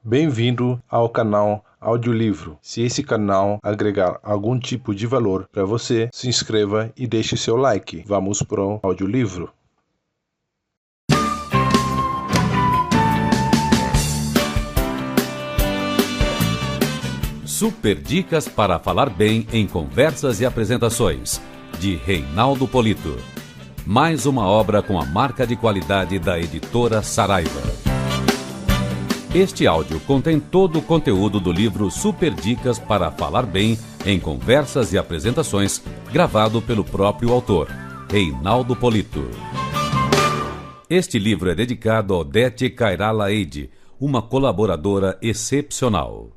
Bem-vindo ao canal Audiolivro. Se esse canal agregar algum tipo de valor para você, se inscreva e deixe seu like. Vamos para o audiolivro. Super dicas para falar bem em conversas e apresentações, de Reinaldo Polito. Mais uma obra com a marca de qualidade da editora Saraiva. Este áudio contém todo o conteúdo do livro Super Dicas para Falar Bem em Conversas e Apresentações, gravado pelo próprio autor, Reinaldo Polito. Este livro é dedicado a Odete Cairala Eide, uma colaboradora excepcional.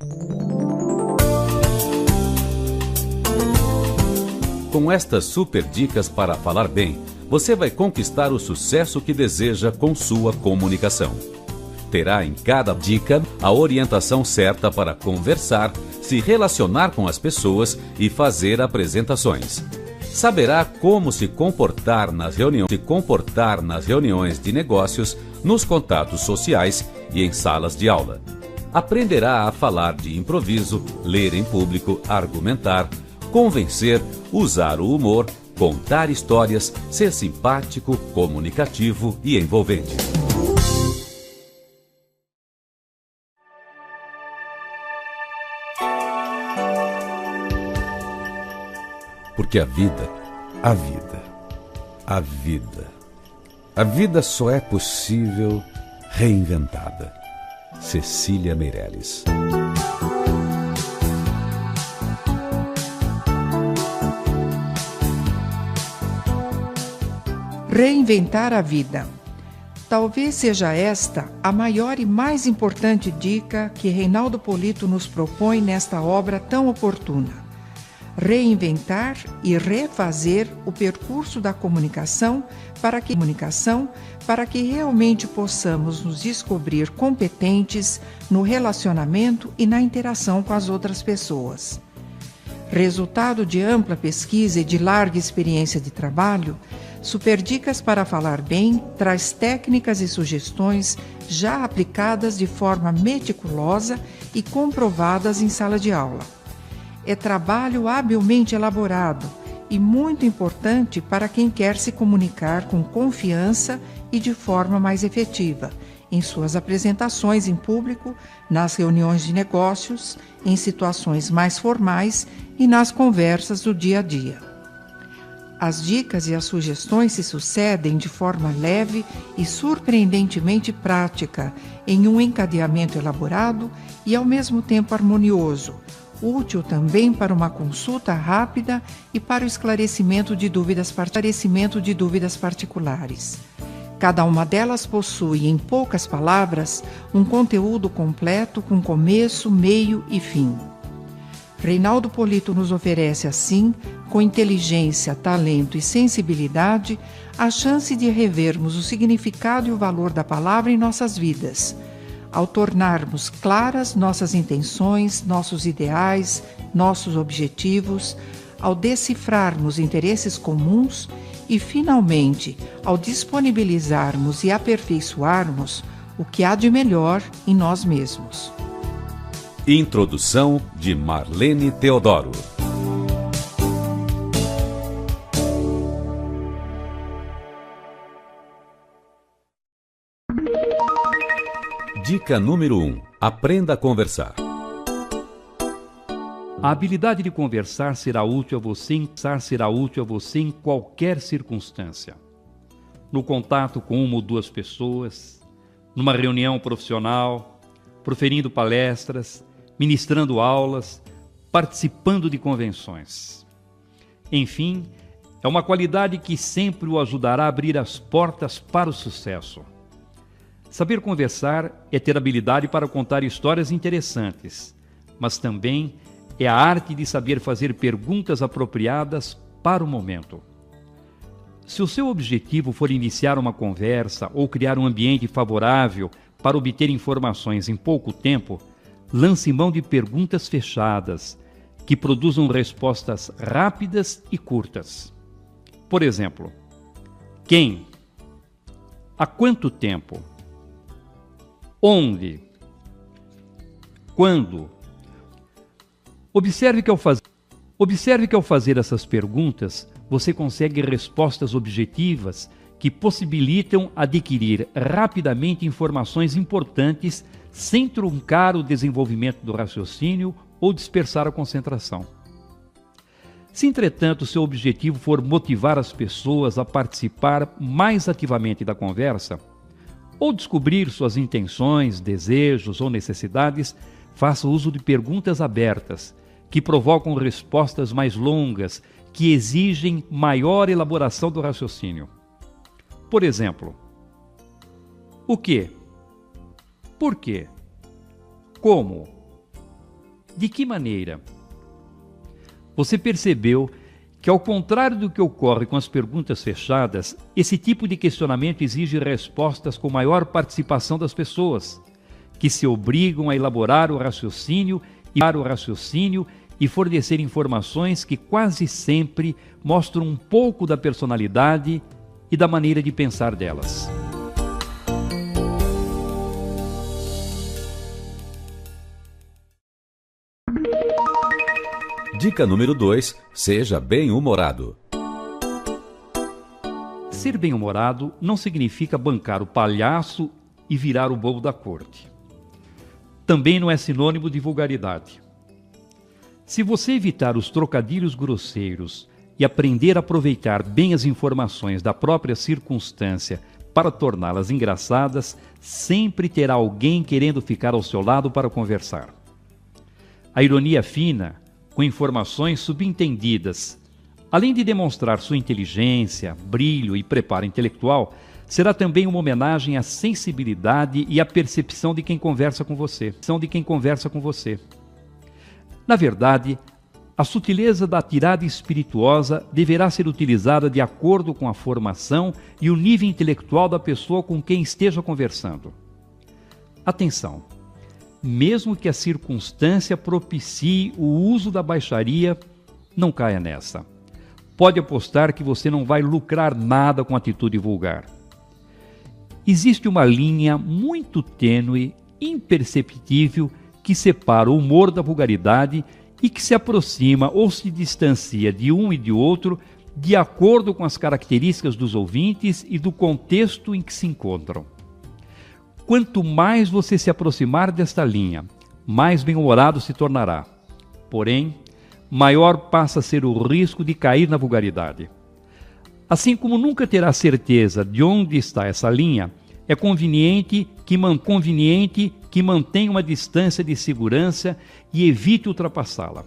Com estas super dicas para falar bem, você vai conquistar o sucesso que deseja com sua comunicação. Terá em cada dica a orientação certa para conversar, se relacionar com as pessoas e fazer apresentações. Saberá como se comportar nas reuniões de negócios, nos contatos sociais e em salas de aula. Aprenderá a falar de improviso, ler em público, argumentar, convencer, usar o humor, contar histórias, ser simpático, comunicativo e envolvente. Porque a vida só é possível reinventada. Cecília Meirelles. Reinventar a vida. Talvez seja esta a maior e mais importante dica que Reinaldo Polito nos propõe nesta obra tão oportuna. Reinventar e refazer o percurso da comunicação para que realmente possamos nos descobrir competentes no relacionamento e na interação com as outras pessoas. Resultado de ampla pesquisa e de larga experiência de trabalho, Super Dicas para Falar Bem traz técnicas e sugestões já aplicadas de forma meticulosa e comprovadas em sala de aula. É trabalho habilmente elaborado e muito importante para quem quer se comunicar com confiança e de forma mais efetiva, em suas apresentações em público, nas reuniões de negócios, em situações mais formais e nas conversas do dia a dia. As dicas e as sugestões se sucedem de forma leve e surpreendentemente prática, em um encadeamento elaborado e ao mesmo tempo harmonioso, útil também para uma consulta rápida e para o esclarecimento de dúvidas particulares. Cada uma delas possui, em poucas palavras, um conteúdo completo com começo, meio e fim. Reinaldo Polito nos oferece, assim, com inteligência, talento e sensibilidade, a chance de revermos o significado e o valor da palavra em nossas vidas, ao tornarmos claras nossas intenções, nossos ideais, nossos objetivos, ao decifrarmos interesses comuns e, finalmente, ao disponibilizarmos e aperfeiçoarmos o que há de melhor em nós mesmos. Introdução de Marlene Teodoro. Dica número 1. Aprenda a conversar. A habilidade de conversar será útil a você em qualquer circunstância. No contato com uma ou duas pessoas, numa reunião profissional, proferindo palestras, ministrando aulas, participando de convenções. Enfim, é uma qualidade que sempre o ajudará a abrir as portas para o sucesso. Saber conversar é ter habilidade para contar histórias interessantes, mas também é a arte de saber fazer perguntas apropriadas para o momento. Se o seu objetivo for iniciar uma conversa ou criar um ambiente favorável para obter informações em pouco tempo, lance mão de perguntas fechadas, que produzam respostas rápidas e curtas. Por exemplo, quem? Há quanto tempo? Onde? Quando? Observe que ao fazer essas perguntas, você consegue respostas objetivas que possibilitam adquirir rapidamente informações importantes sem truncar o desenvolvimento do raciocínio ou dispersar a concentração. Se, entretanto, seu objetivo for motivar as pessoas a participar mais ativamente da conversa, ou descobrir suas intenções, desejos ou necessidades, faça uso de perguntas abertas, que provocam respostas mais longas, que exigem maior elaboração do raciocínio. Por exemplo, o quê? Por quê? Como? De que maneira? Você percebeu que, ao contrário do que ocorre com as perguntas fechadas, esse tipo de questionamento exige respostas com maior participação das pessoas, que se obrigam a elaborar o raciocínio e fornecer informações que quase sempre mostram um pouco da personalidade e da maneira de pensar delas. Dica número 2. Seja bem-humorado. Ser bem-humorado não significa bancar o palhaço e virar o bobo da corte. Também não é sinônimo de vulgaridade. Se você evitar os trocadilhos grosseiros e aprender a aproveitar bem as informações da própria circunstância para torná-las engraçadas, sempre terá alguém querendo ficar ao seu lado para conversar. A ironia fina, com informações subentendidas, além de demonstrar sua inteligência, brilho e preparo intelectual, será também uma homenagem à sensibilidade e à percepção de quem conversa com você. Na verdade, a sutileza da tirada espirituosa deverá ser utilizada de acordo com a formação e o nível intelectual da pessoa com quem esteja conversando. Atenção! Mesmo que a circunstância propicie o uso da baixaria, não caia nessa. Pode apostar que você não vai lucrar nada com atitude vulgar. Existe uma linha muito tênue, imperceptível, que separa o humor da vulgaridade e que se aproxima ou se distancia de um e de outro de acordo com as características dos ouvintes e do contexto em que se encontram. Quanto mais você se aproximar desta linha, mais bem-humorado se tornará. Porém, maior passa a ser o risco de cair na vulgaridade. Assim como nunca terá certeza de onde está essa linha, é conveniente que mantenha uma distância de segurança e evite ultrapassá-la.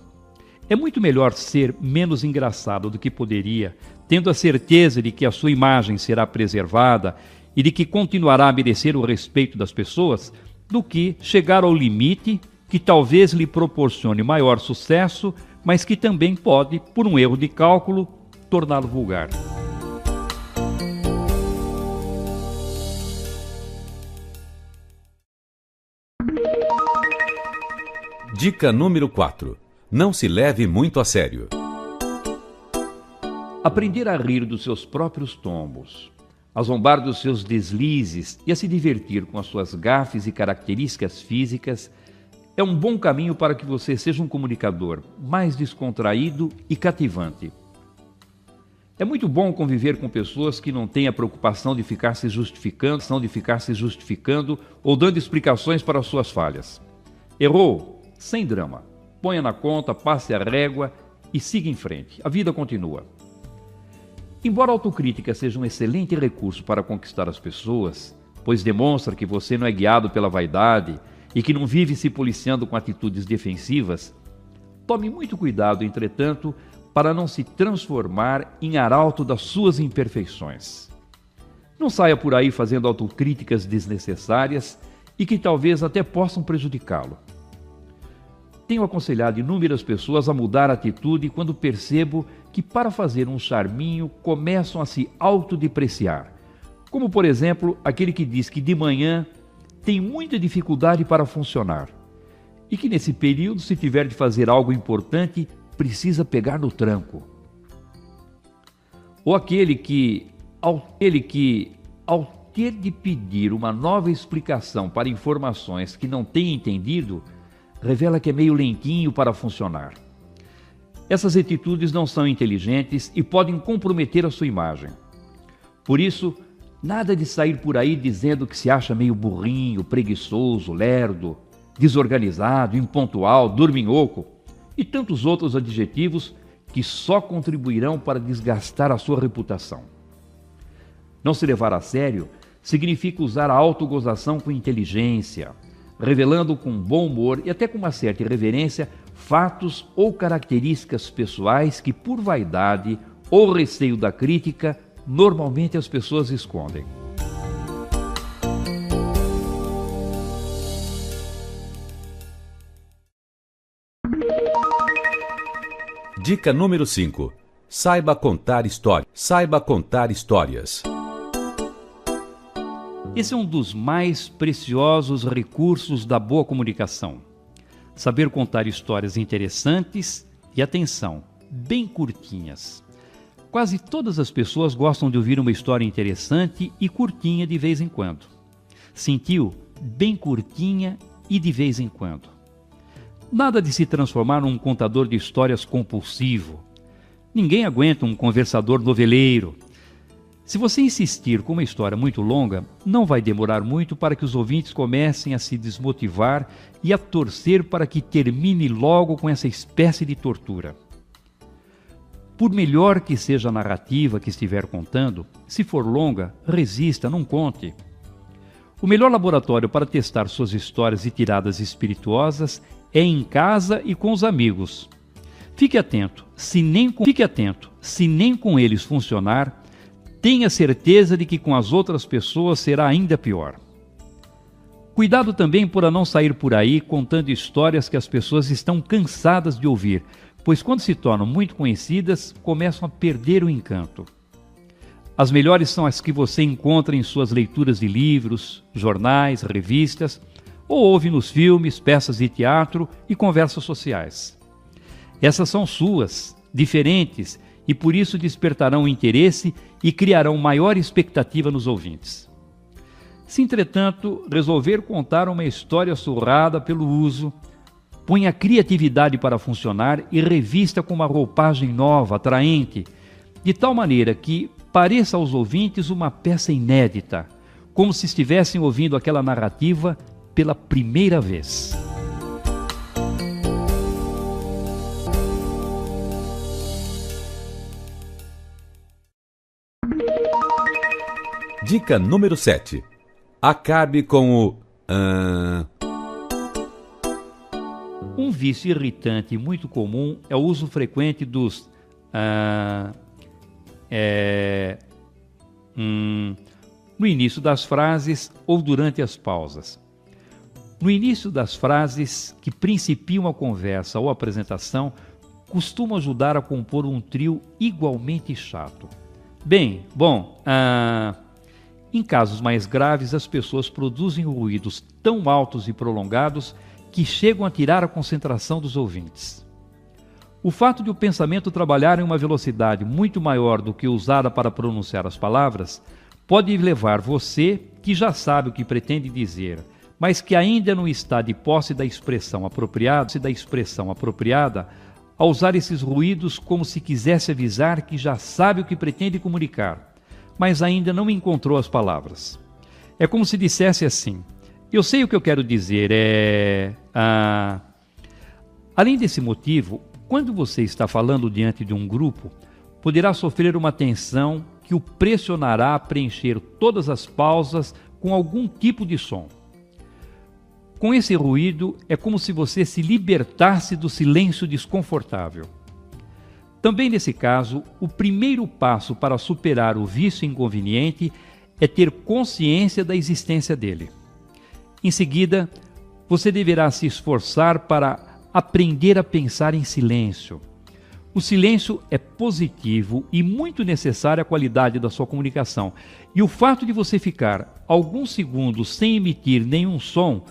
É muito melhor ser menos engraçado do que poderia, tendo a certeza de que a sua imagem será preservada e de que continuará a merecer o respeito das pessoas, do que chegar ao limite que talvez lhe proporcione maior sucesso, mas que também pode, por um erro de cálculo, torná-lo vulgar. Dica número 4. Não se leve muito a sério. Aprender a rir dos seus próprios tombos, a zombar dos seus deslizes e a se divertir com as suas gafes e características físicas é um bom caminho para que você seja um comunicador mais descontraído e cativante. É muito bom conviver com pessoas que não têm a preocupação de ficar se justificando ou dando explicações para as suas falhas. Errou? Sem drama. Ponha na conta, passe a régua e siga em frente. A vida continua. Embora a autocrítica seja um excelente recurso para conquistar as pessoas, pois demonstra que você não é guiado pela vaidade e que não vive se policiando com atitudes defensivas, tome muito cuidado, entretanto, para não se transformar em arauto das suas imperfeições. Não saia por aí fazendo autocríticas desnecessárias e que talvez até possam prejudicá-lo. Tenho aconselhado inúmeras pessoas a mudar a atitude quando percebo que, para fazer um charminho, começam a se autodepreciar. Como, por exemplo, aquele que diz que de manhã tem muita dificuldade para funcionar e que nesse período, se tiver de fazer algo importante, precisa pegar no tranco. Ou aquele que, ao ter de pedir uma nova explicação para informações que não tem entendido, revela que é meio lentinho para funcionar. Essas atitudes não são inteligentes e podem comprometer a sua imagem. Por isso, nada de sair por aí dizendo que se acha meio burrinho, preguiçoso, lerdo, desorganizado, impontual, dorminhoco e tantos outros adjetivos que só contribuirão para desgastar a sua reputação. Não se levar a sério significa usar a autogozação com inteligência, revelando com bom humor e até com uma certa irreverência fatos ou características pessoais que, por vaidade ou receio da crítica, normalmente as pessoas escondem. Dica número 5. Saiba contar histórias. Saiba contar histórias. Esse é um dos mais preciosos recursos da boa comunicação. Saber contar histórias interessantes e, atenção, bem curtinhas. Quase todas as pessoas gostam de ouvir uma história interessante e curtinha de vez em quando. Sentiu? Bem curtinha e de vez em quando. Nada de se transformar num contador de histórias compulsivo. Ninguém aguenta um conversador noveleiro. Se você insistir com uma história muito longa, não vai demorar muito para que os ouvintes comecem a se desmotivar e a torcer para que termine logo com essa espécie de tortura. Por melhor que seja a narrativa que estiver contando, se for longa, resista, não conte. O melhor laboratório para testar suas histórias e tiradas espirituosas é em casa e com os amigos. Fique atento, se nem com eles funcionar, tenha certeza de que com as outras pessoas será ainda pior. Cuidado também para não sair por aí contando histórias que as pessoas estão cansadas de ouvir, pois quando se tornam muito conhecidas, começam a perder o encanto. As melhores são as que você encontra em suas leituras de livros, jornais, revistas, ou ouve nos filmes, peças de teatro e conversas sociais. Essas são suas, diferentes, e por isso despertarão interesse e criarão maior expectativa nos ouvintes. Se, entretanto, resolver contar uma história surrada pelo uso, põe a criatividade para funcionar e revista com uma roupagem nova, atraente, de tal maneira que pareça aos ouvintes uma peça inédita, como se estivessem ouvindo aquela narrativa pela primeira vez. Dica número 7. Acabe com o Um vício irritante muito comum é o uso frequente dos no início das frases ou durante as pausas. No início das frases que principiam a conversa ou apresentação, costumam ajudar a compor um trio igualmente chato. Em casos mais graves, as pessoas produzem ruídos tão altos e prolongados que chegam a tirar a concentração dos ouvintes. O fato de o pensamento trabalhar em uma velocidade muito maior do que usada para pronunciar as palavras pode levar você, que já sabe o que pretende dizer, mas que ainda não está de posse da expressão apropriada, a usar esses ruídos como se quisesse avisar que já sabe o que pretende comunicar, mas ainda não encontrou as palavras. É como se dissesse assim: eu sei o que eu quero dizer, Além desse motivo, quando você está falando diante de um grupo, poderá sofrer uma tensão que o pressionará a preencher todas as pausas com algum tipo de som. Com esse ruído, é como se você se libertasse do silêncio desconfortável. Também nesse caso, o primeiro passo para superar o vício inconveniente é ter consciência da existência dele. Em seguida, você deverá se esforçar para aprender a pensar em silêncio. O silêncio é positivo e muito necessário à qualidade da sua comunicação. E o fato de você ficar alguns segundos sem emitir nenhum som,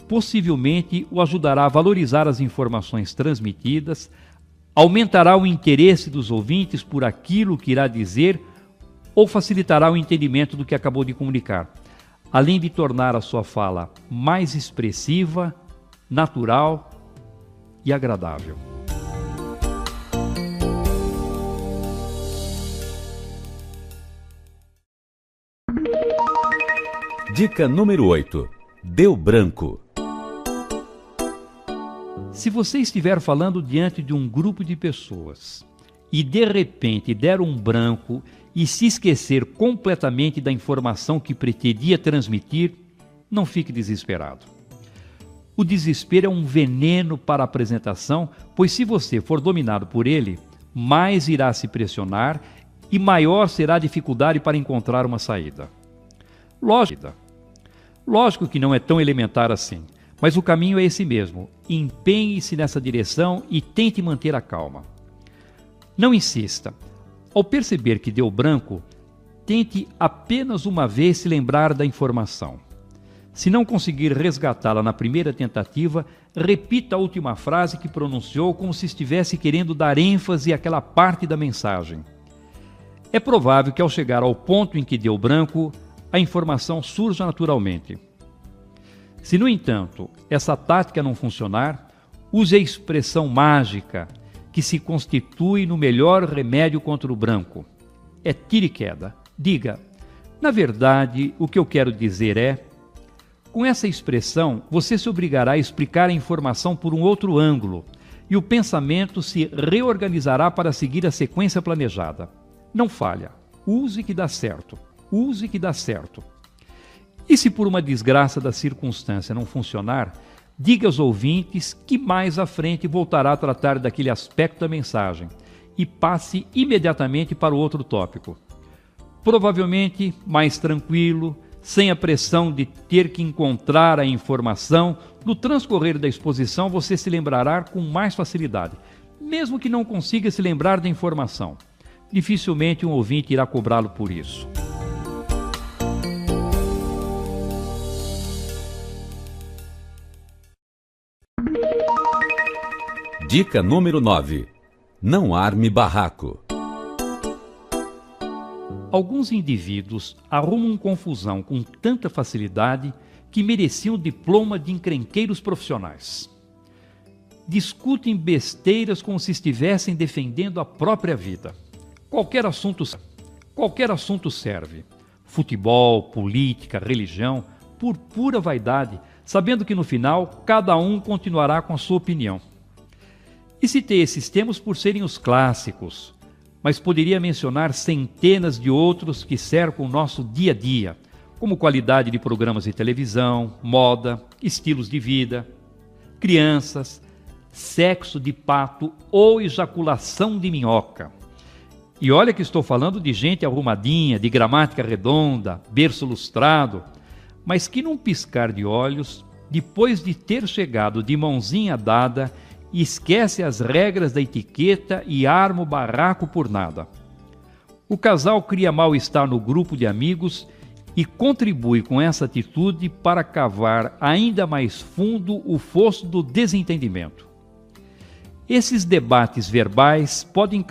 possivelmente o ajudará a valorizar as informações transmitidas, aumentará o interesse dos ouvintes por aquilo que irá dizer ou facilitará o entendimento do que acabou de comunicar. além de tornar a sua fala mais expressiva, natural e agradável. Dica número 8. Deu branco. Se você estiver falando diante de um grupo de pessoas e de repente der um branco e se esquecer completamente da informação que pretendia transmitir, não fique desesperado. O desespero é um veneno para a apresentação, pois se você for dominado por ele, mais irá se pressionar e maior será a dificuldade para encontrar uma saída. Lógico que não é tão elementar assim, mas o caminho é esse mesmo. Empenhe-se nessa direção e tente manter a calma. Não insista. Ao perceber que deu branco, tente apenas uma vez se lembrar da informação. Se não conseguir resgatá-la na primeira tentativa, repita a última frase que pronunciou como se estivesse querendo dar ênfase àquela parte da mensagem. É provável que ao chegar ao ponto em que deu branco, a informação surja naturalmente. Se, no entanto, essa tática não funcionar, use a expressão mágica que se constitui no melhor remédio contra o branco. É tira e queda. Diga, na verdade, o que eu quero dizer é... Com essa expressão, você se obrigará a explicar a informação por um outro ângulo e o pensamento se reorganizará para seguir a sequência planejada. Não falha. Use que dá certo. Use que dá certo. E se por uma desgraça da circunstância não funcionar, diga aos ouvintes que mais à frente voltará a tratar daquele aspecto da mensagem e passe imediatamente para o outro tópico. Provavelmente mais tranquilo, sem a pressão de ter que encontrar a informação, no transcorrer da exposição você se lembrará com mais facilidade, mesmo que não consiga se lembrar da informação. Dificilmente um ouvinte irá cobrá-lo por isso. Dica número 9. Não arme barraco. Alguns indivíduos arrumam confusão com tanta facilidade que mereciam diploma de encrenqueiros profissionais. Discutem besteiras como se estivessem defendendo a própria vida. Qualquer assunto serve. Futebol, política, religião, por pura vaidade, sabendo que no final cada um continuará com a sua opinião. E citei esses temas por serem os clássicos, mas poderia mencionar centenas de outros que cercam o nosso dia a dia, como qualidade de programas de televisão, moda, estilos de vida, crianças, sexo de pato ou ejaculação de minhoca. E olha que estou falando de gente arrumadinha, de gramática redonda, berço lustrado, mas que num piscar de olhos, depois de ter chegado de mãozinha dada, esquece as regras da etiqueta e arma o barraco por nada. O casal cria mal-estar no grupo de amigos e contribui com essa atitude para cavar ainda mais fundo o fosso do desentendimento. Esses debates verbais podem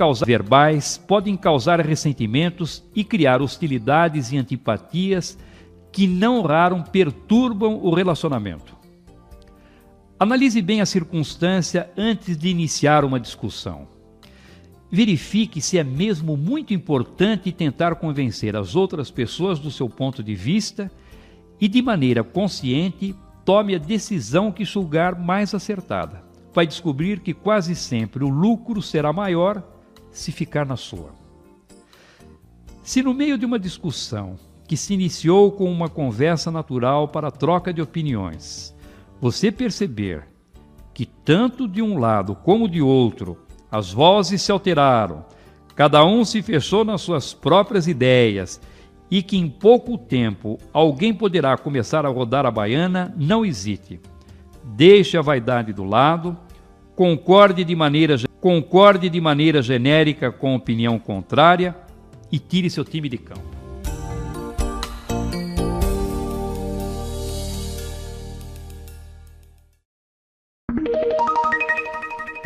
causar ressentimentos e criar hostilidades e antipatias que não raro perturbam o relacionamento. Analise bem a circunstância antes de iniciar uma discussão. Verifique se é mesmo muito importante tentar convencer as outras pessoas do seu ponto de vista e, de maneira consciente, tome a decisão que julgar mais acertada. Vai descobrir que quase sempre o lucro será maior se ficar na sua. Se no meio de uma discussão que se iniciou com uma conversa natural para a troca de opiniões, você perceber que tanto de um lado como de outro as vozes se alteraram, cada um se fechou nas suas próprias ideias e que em pouco tempo alguém poderá começar a rodar a baiana, não hesite. Deixe a vaidade do lado, concorde de maneira genérica com a opinião contrária e tire seu time de campo.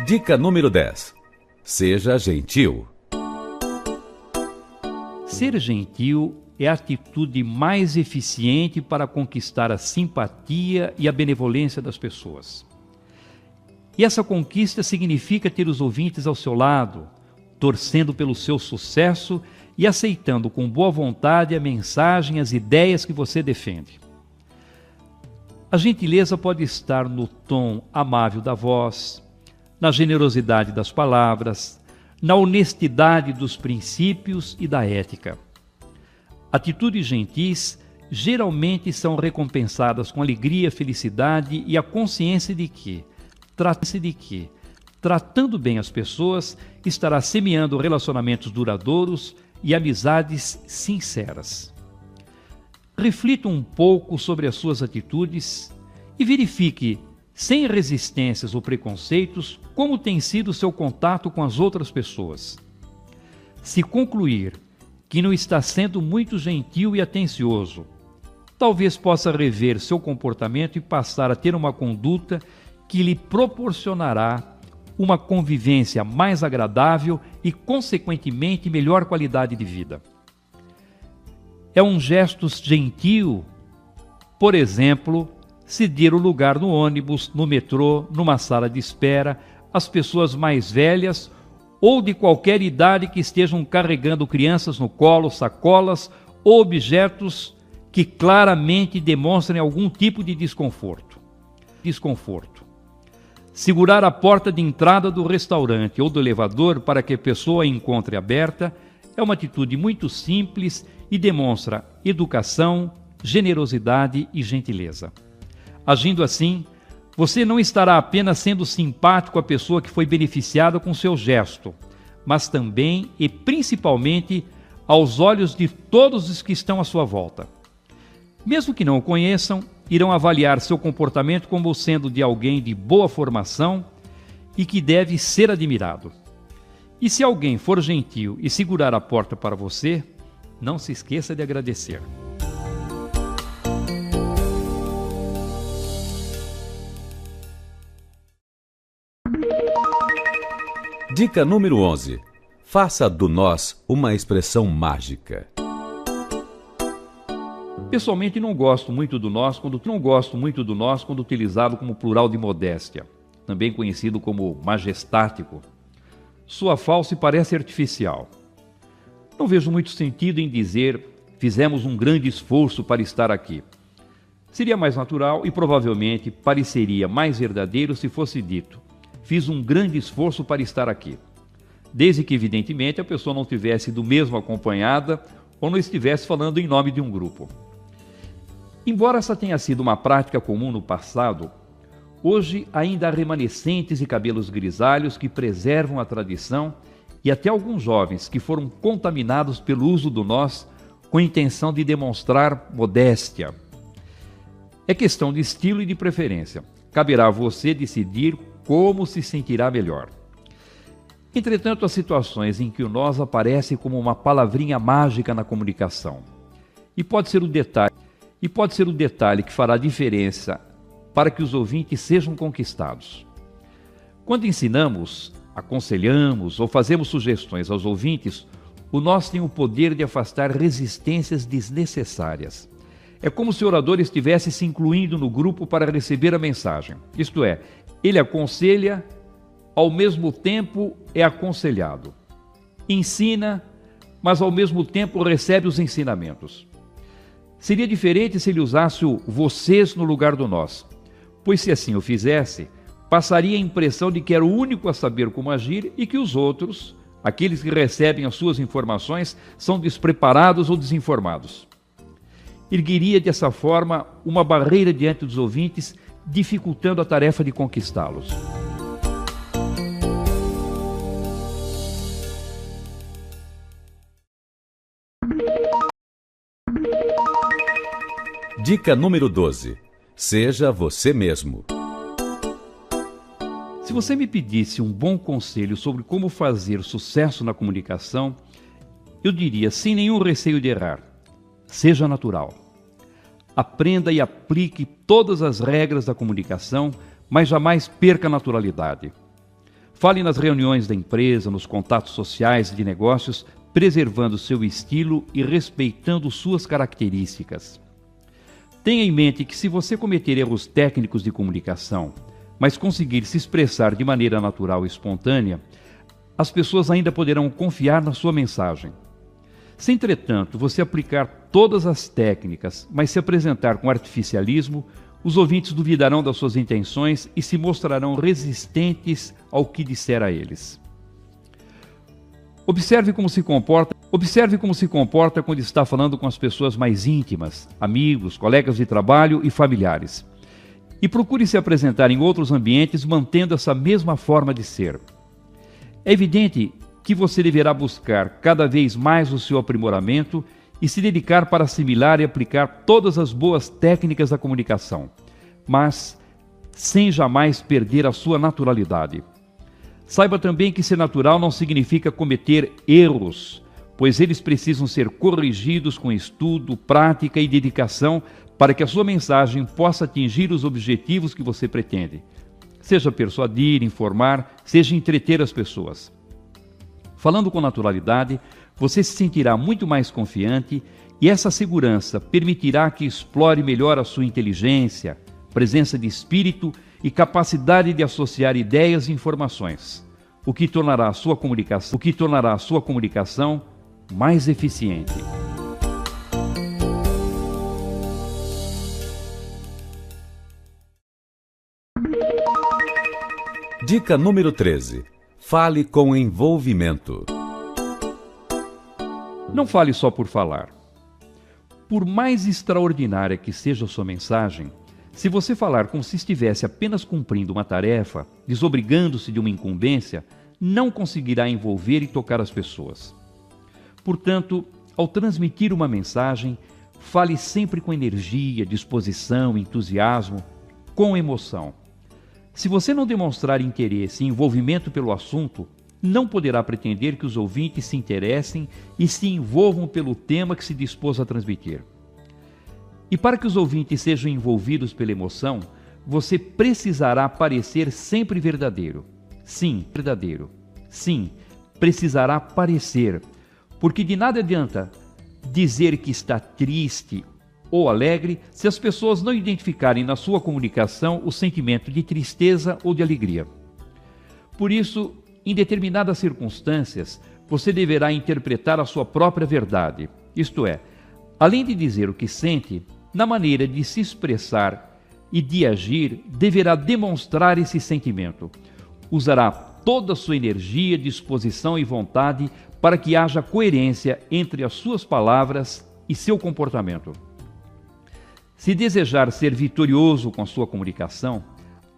Dica número 10. Seja gentil. Ser gentil é a atitude mais eficiente para conquistar a simpatia e a benevolência das pessoas. E essa conquista significa ter os ouvintes ao seu lado, torcendo pelo seu sucesso e aceitando com boa vontade a mensagem, as ideias que você defende. A gentileza pode estar no tom amável da voz, na generosidade das palavras, na honestidade dos princípios e da ética. Atitudes gentis geralmente são recompensadas com alegria, felicidade e a consciência de que, tratando bem as pessoas, estará semeando relacionamentos duradouros e amizades sinceras. Reflita um pouco sobre as suas atitudes e verifique, sem resistências ou preconceitos, como tem sido o seu contato com as outras pessoas. Se concluir que não está sendo muito gentil e atencioso, talvez possa rever seu comportamento e passar a ter uma conduta que lhe proporcionará uma convivência mais agradável e, consequentemente, melhor qualidade de vida. É um gesto gentil, por exemplo, ceder o lugar no ônibus, no metrô, numa sala de espera, às pessoas mais velhas ou de qualquer idade que estejam carregando crianças no colo, sacolas ou objetos que claramente demonstrem algum tipo de desconforto. Segurar a porta de entrada do restaurante ou do elevador para que a pessoa a encontre aberta é uma atitude muito simples e demonstra educação, generosidade e gentileza. Agindo assim, você não estará apenas sendo simpático à pessoa que foi beneficiada com seu gesto, mas também e principalmente aos olhos de todos os que estão à sua volta. Mesmo que não o conheçam, irão avaliar seu comportamento como sendo de alguém de boa formação e que deve ser admirado. E se alguém for gentil e segurar a porta para você, não se esqueça de agradecer. Dica número 11. Faça do nós uma expressão mágica. Pessoalmente não gosto muito do nós quando utilizado como plural de modéstia, também conhecido como majestático. Soa falso e parece artificial. Não vejo muito sentido em dizer fizemos um grande esforço para estar aqui. Seria mais natural e provavelmente pareceria mais verdadeiro se fosse dito fiz um grande esforço para estar aqui, desde que evidentemente a pessoa não tivesse do mesmo acompanhada ou não estivesse falando em nome de um grupo. Embora essa tenha sido uma prática comum no passado, hoje ainda há remanescentes e cabelos grisalhos que preservam a tradição e até alguns jovens que foram contaminados pelo uso do nós com a intenção de demonstrar modéstia. É questão de estilo e de preferência. Caberá a você decidir como se sentirá melhor. Entretanto, há situações em que o nós aparece como uma palavrinha mágica na comunicação. E pode ser o detalhe que fará a diferença para que os ouvintes sejam conquistados. Quando ensinamos, aconselhamos ou fazemos sugestões aos ouvintes, o nós tem o poder de afastar resistências desnecessárias. É como se o orador estivesse se incluindo no grupo para receber a mensagem. Isto é, ele aconselha, ao mesmo tempo é aconselhado. Ensina, mas ao mesmo tempo recebe os ensinamentos. Seria diferente se ele usasse o vocês no lugar do nós, pois se assim o fizesse, passaria a impressão de que era o único a saber como agir e que os outros, aqueles que recebem as suas informações, são despreparados ou desinformados. Ergueria dessa forma uma barreira diante dos ouvintes, dificultando a tarefa de conquistá-los. Dica número 12. Seja você mesmo. Se você me pedisse um bom conselho sobre como fazer sucesso na comunicação, eu diria, sem nenhum receio de errar, seja natural. Aprenda e aplique todas as regras da comunicação, mas jamais perca a naturalidade. Fale nas reuniões da empresa, nos contatos sociais e de negócios, preservando seu estilo e respeitando suas características. Tenha em mente que se você cometer erros técnicos de comunicação, mas conseguir se expressar de maneira natural e espontânea, as pessoas ainda poderão confiar na sua mensagem. Se, entretanto, você aplicar todas as técnicas, mas se apresentar com artificialismo, os ouvintes duvidarão das suas intenções e se mostrarão resistentes ao que disser a eles. Observe como se comporta quando está falando com as pessoas mais íntimas, amigos, colegas de trabalho e familiares. E procure se apresentar em outros ambientes mantendo essa mesma forma de ser. É evidente que você deverá buscar cada vez mais o seu aprimoramento e se dedicar para assimilar e aplicar todas as boas técnicas da comunicação, mas sem jamais perder a sua naturalidade. Saiba também que ser natural não significa cometer erros, pois eles precisam ser corrigidos com estudo, prática e dedicação para que a sua mensagem possa atingir os objetivos que você pretende. Seja persuadir, informar, seja entreter as pessoas. Falando com naturalidade, você se sentirá muito mais confiante e essa segurança permitirá que explore melhor a sua inteligência, presença de espírito e capacidade de associar ideias e informações, o que tornará a sua comunicação mais eficiente. Dica número 13. Fale com envolvimento. Não fale só por falar. Por mais extraordinária que seja a sua mensagem, se você falar como se estivesse apenas cumprindo uma tarefa, desobrigando-se de uma incumbência, não conseguirá envolver e tocar as pessoas. Portanto, ao transmitir uma mensagem, fale sempre com energia, disposição, entusiasmo, com emoção. Se você não demonstrar interesse e envolvimento pelo assunto, não poderá pretender que os ouvintes se interessem e se envolvam pelo tema que se dispôs a transmitir. E para que os ouvintes sejam envolvidos pela emoção, você precisará parecer sempre verdadeiro. Sim, verdadeiro. Sim, precisará parecer, porque de nada adianta dizer que está triste ou alegre se as pessoas não identificarem na sua comunicação o sentimento de tristeza ou de alegria. Por isso, em determinadas circunstâncias, você deverá interpretar a sua própria verdade, isto é, além de dizer o que sente, na maneira de se expressar e de agir, deverá demonstrar esse sentimento. Usará toda a sua energia, disposição e vontade para que haja coerência entre as suas palavras e seu comportamento. Se desejar ser vitorioso com a sua comunicação,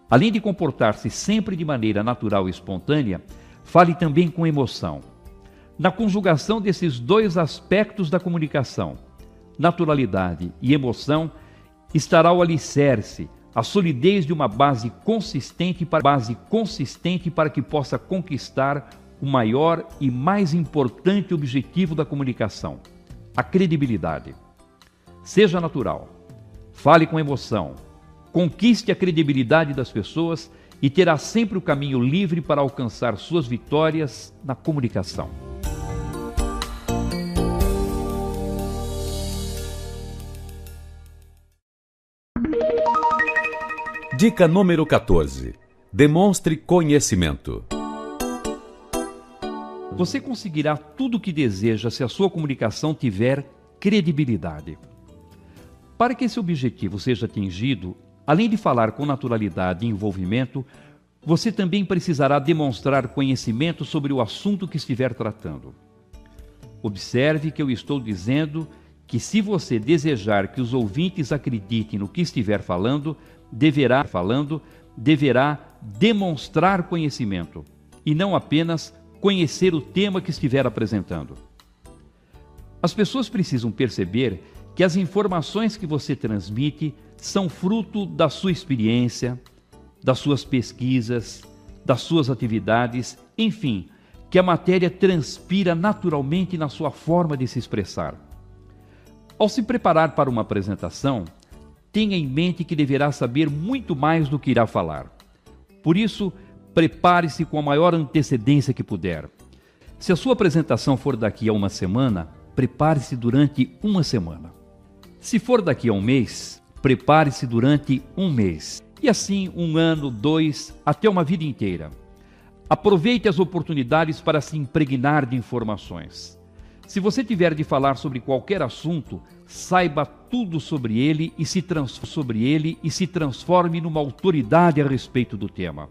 além de comportar-se sempre de maneira natural e espontânea, fale também com emoção. Na conjugação desses dois aspectos da comunicação, naturalidade e emoção, estará o alicerce, a solidez de uma base consistente para que possa conquistar o maior e mais importante objetivo da comunicação, a credibilidade. Seja natural. Fale com emoção, conquiste a credibilidade das pessoas e terá sempre o caminho livre para alcançar suas vitórias na comunicação. Dica número 14. Demonstre conhecimento. Você conseguirá tudo o que deseja se a sua comunicação tiver credibilidade. Para que esse objetivo seja atingido, além de falar com naturalidade e envolvimento, você também precisará demonstrar conhecimento sobre o assunto que estiver tratando. Observe que eu estou dizendo que se você desejar que os ouvintes acreditem no que estiver falando, deverá demonstrar conhecimento e não apenas conhecer o tema que estiver apresentando. As pessoas precisam perceber que as informações que você transmite são fruto da sua experiência, das suas pesquisas, das suas atividades, enfim, que a matéria transpira naturalmente na sua forma de se expressar. Ao se preparar para uma apresentação, tenha em mente que deverá saber muito mais do que irá falar. Por isso, prepare-se com a maior antecedência que puder. Se a sua apresentação for daqui a uma semana, prepare-se durante uma semana. Se for daqui a um mês, prepare-se durante um mês. E assim, 1 ano, 2, até uma vida inteira. Aproveite as oportunidades para se impregnar de informações. Se você tiver de falar sobre qualquer assunto, saiba tudo sobre ele e se transforme numa autoridade a respeito do tema.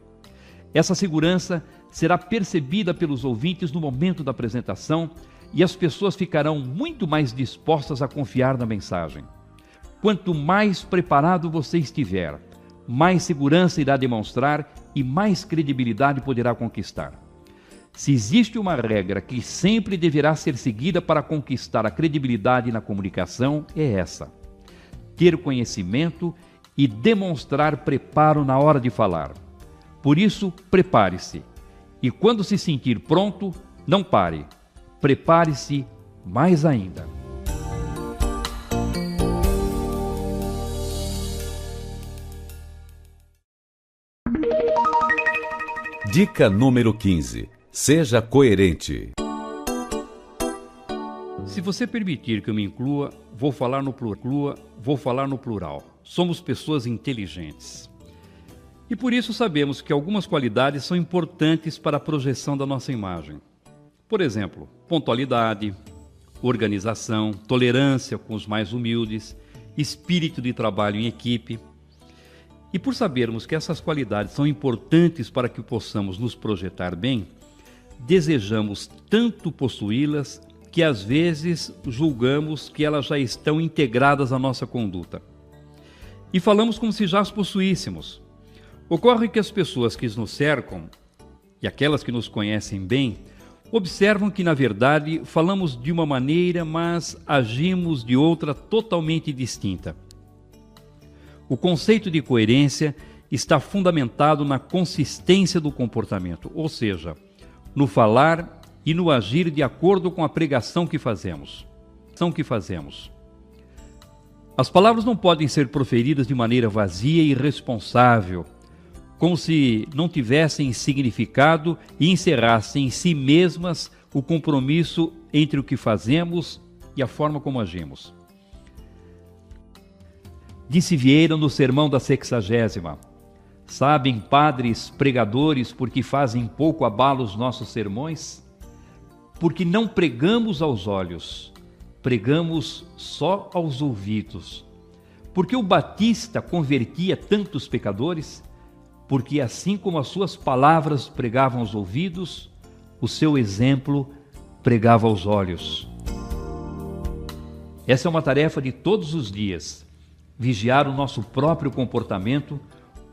Essa segurança será percebida pelos ouvintes no momento da apresentação e as pessoas ficarão muito mais dispostas a confiar na mensagem. Quanto mais preparado você estiver, mais segurança irá demonstrar e mais credibilidade poderá conquistar. Se existe uma regra que sempre deverá ser seguida para conquistar a credibilidade na comunicação, é essa: ter conhecimento e demonstrar preparo na hora de falar. Por isso, prepare-se. E quando se sentir pronto, não pare. Prepare-se mais ainda. Dica número 15. Seja coerente. Se você permitir que eu me inclua, vou falar no plural. Somos pessoas inteligentes. E por isso sabemos que algumas qualidades são importantes para a projeção da nossa imagem. Por exemplo, pontualidade, organização, tolerância com os mais humildes, espírito de trabalho em equipe. E por sabermos que essas qualidades são importantes para que possamos nos projetar bem, desejamos tanto possuí-las que às vezes julgamos que elas já estão integradas à nossa conduta. E falamos como se já as possuíssemos. Ocorre que as pessoas que nos cercam, e aquelas que nos conhecem bem, observam que, na verdade, falamos de uma maneira, mas agimos de outra totalmente distinta. O conceito de coerência está fundamentado na consistência do comportamento, ou seja, no falar e no agir de acordo com a pregação que fazemos. As palavras não podem ser proferidas de maneira vazia e irresponsável, como se não tivessem significado e encerrassem em si mesmas o compromisso entre o que fazemos e a forma como agimos. Disse Vieira no sermão da 60ª: sabem, padres, pregadores, por que fazem pouco abalo os nossos sermões? Porque não pregamos aos olhos, pregamos só aos ouvidos. Porque o Batista convertia tantos pecadores? Porque assim como as suas palavras pregavam aos ouvidos, o seu exemplo pregava aos olhos. Essa é uma tarefa de todos os dias: vigiar o nosso próprio comportamento,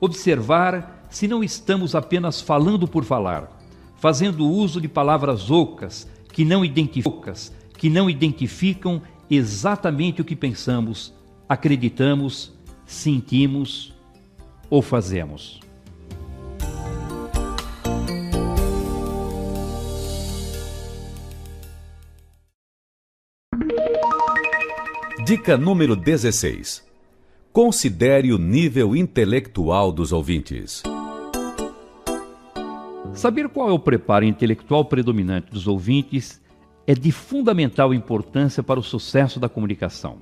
observar se não estamos apenas falando por falar, fazendo uso de palavras ocas que não identificam exatamente o que pensamos, acreditamos, sentimos ou fazemos. Dica número 16. Considere o nível intelectual dos ouvintes. Saber qual é o preparo intelectual predominante dos ouvintes é de fundamental importância para o sucesso da comunicação.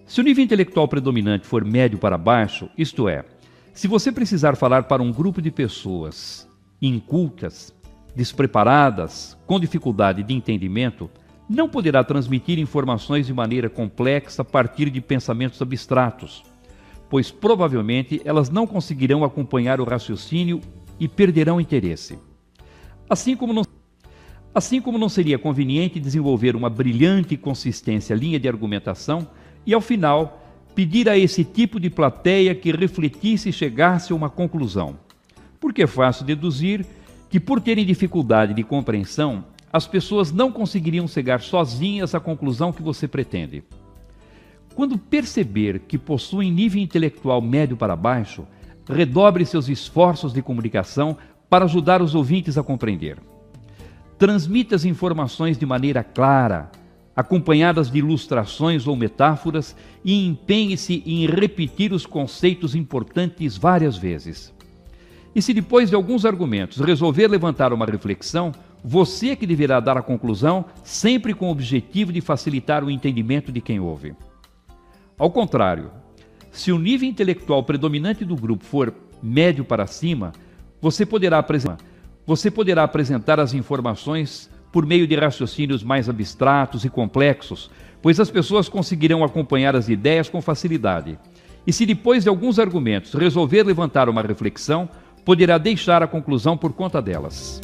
Se o nível intelectual predominante for médio para baixo, isto é, se você precisar falar para um grupo de pessoas incultas, despreparadas, com dificuldade de entendimento, não poderá transmitir informações de maneira complexa a partir de pensamentos abstratos, pois provavelmente elas não conseguirão acompanhar o raciocínio e perderão interesse. Assim como não seria conveniente desenvolver uma brilhante e consistente linha de argumentação e, ao final, pedir a esse tipo de plateia que refletisse e chegasse a uma conclusão. Porque é fácil deduzir que, por terem dificuldade de compreensão, as pessoas não conseguiriam chegar sozinhas à conclusão que você pretende. Quando perceber que possuem nível intelectual médio para baixo, redobre seus esforços de comunicação para ajudar os ouvintes a compreender. Transmita as informações de maneira clara, acompanhadas de ilustrações ou metáforas, e empenhe-se em repetir os conceitos importantes várias vezes. E se depois de alguns argumentos resolver levantar uma reflexão, você é que deverá dar a conclusão, sempre com o objetivo de facilitar o entendimento de quem ouve. Ao contrário, se o nível intelectual predominante do grupo for médio para cima, você poderá apresentar as informações por meio de raciocínios mais abstratos e complexos, pois as pessoas conseguirão acompanhar as ideias com facilidade. E se depois de alguns argumentos resolver levantar uma reflexão, poderá deixar a conclusão por conta delas.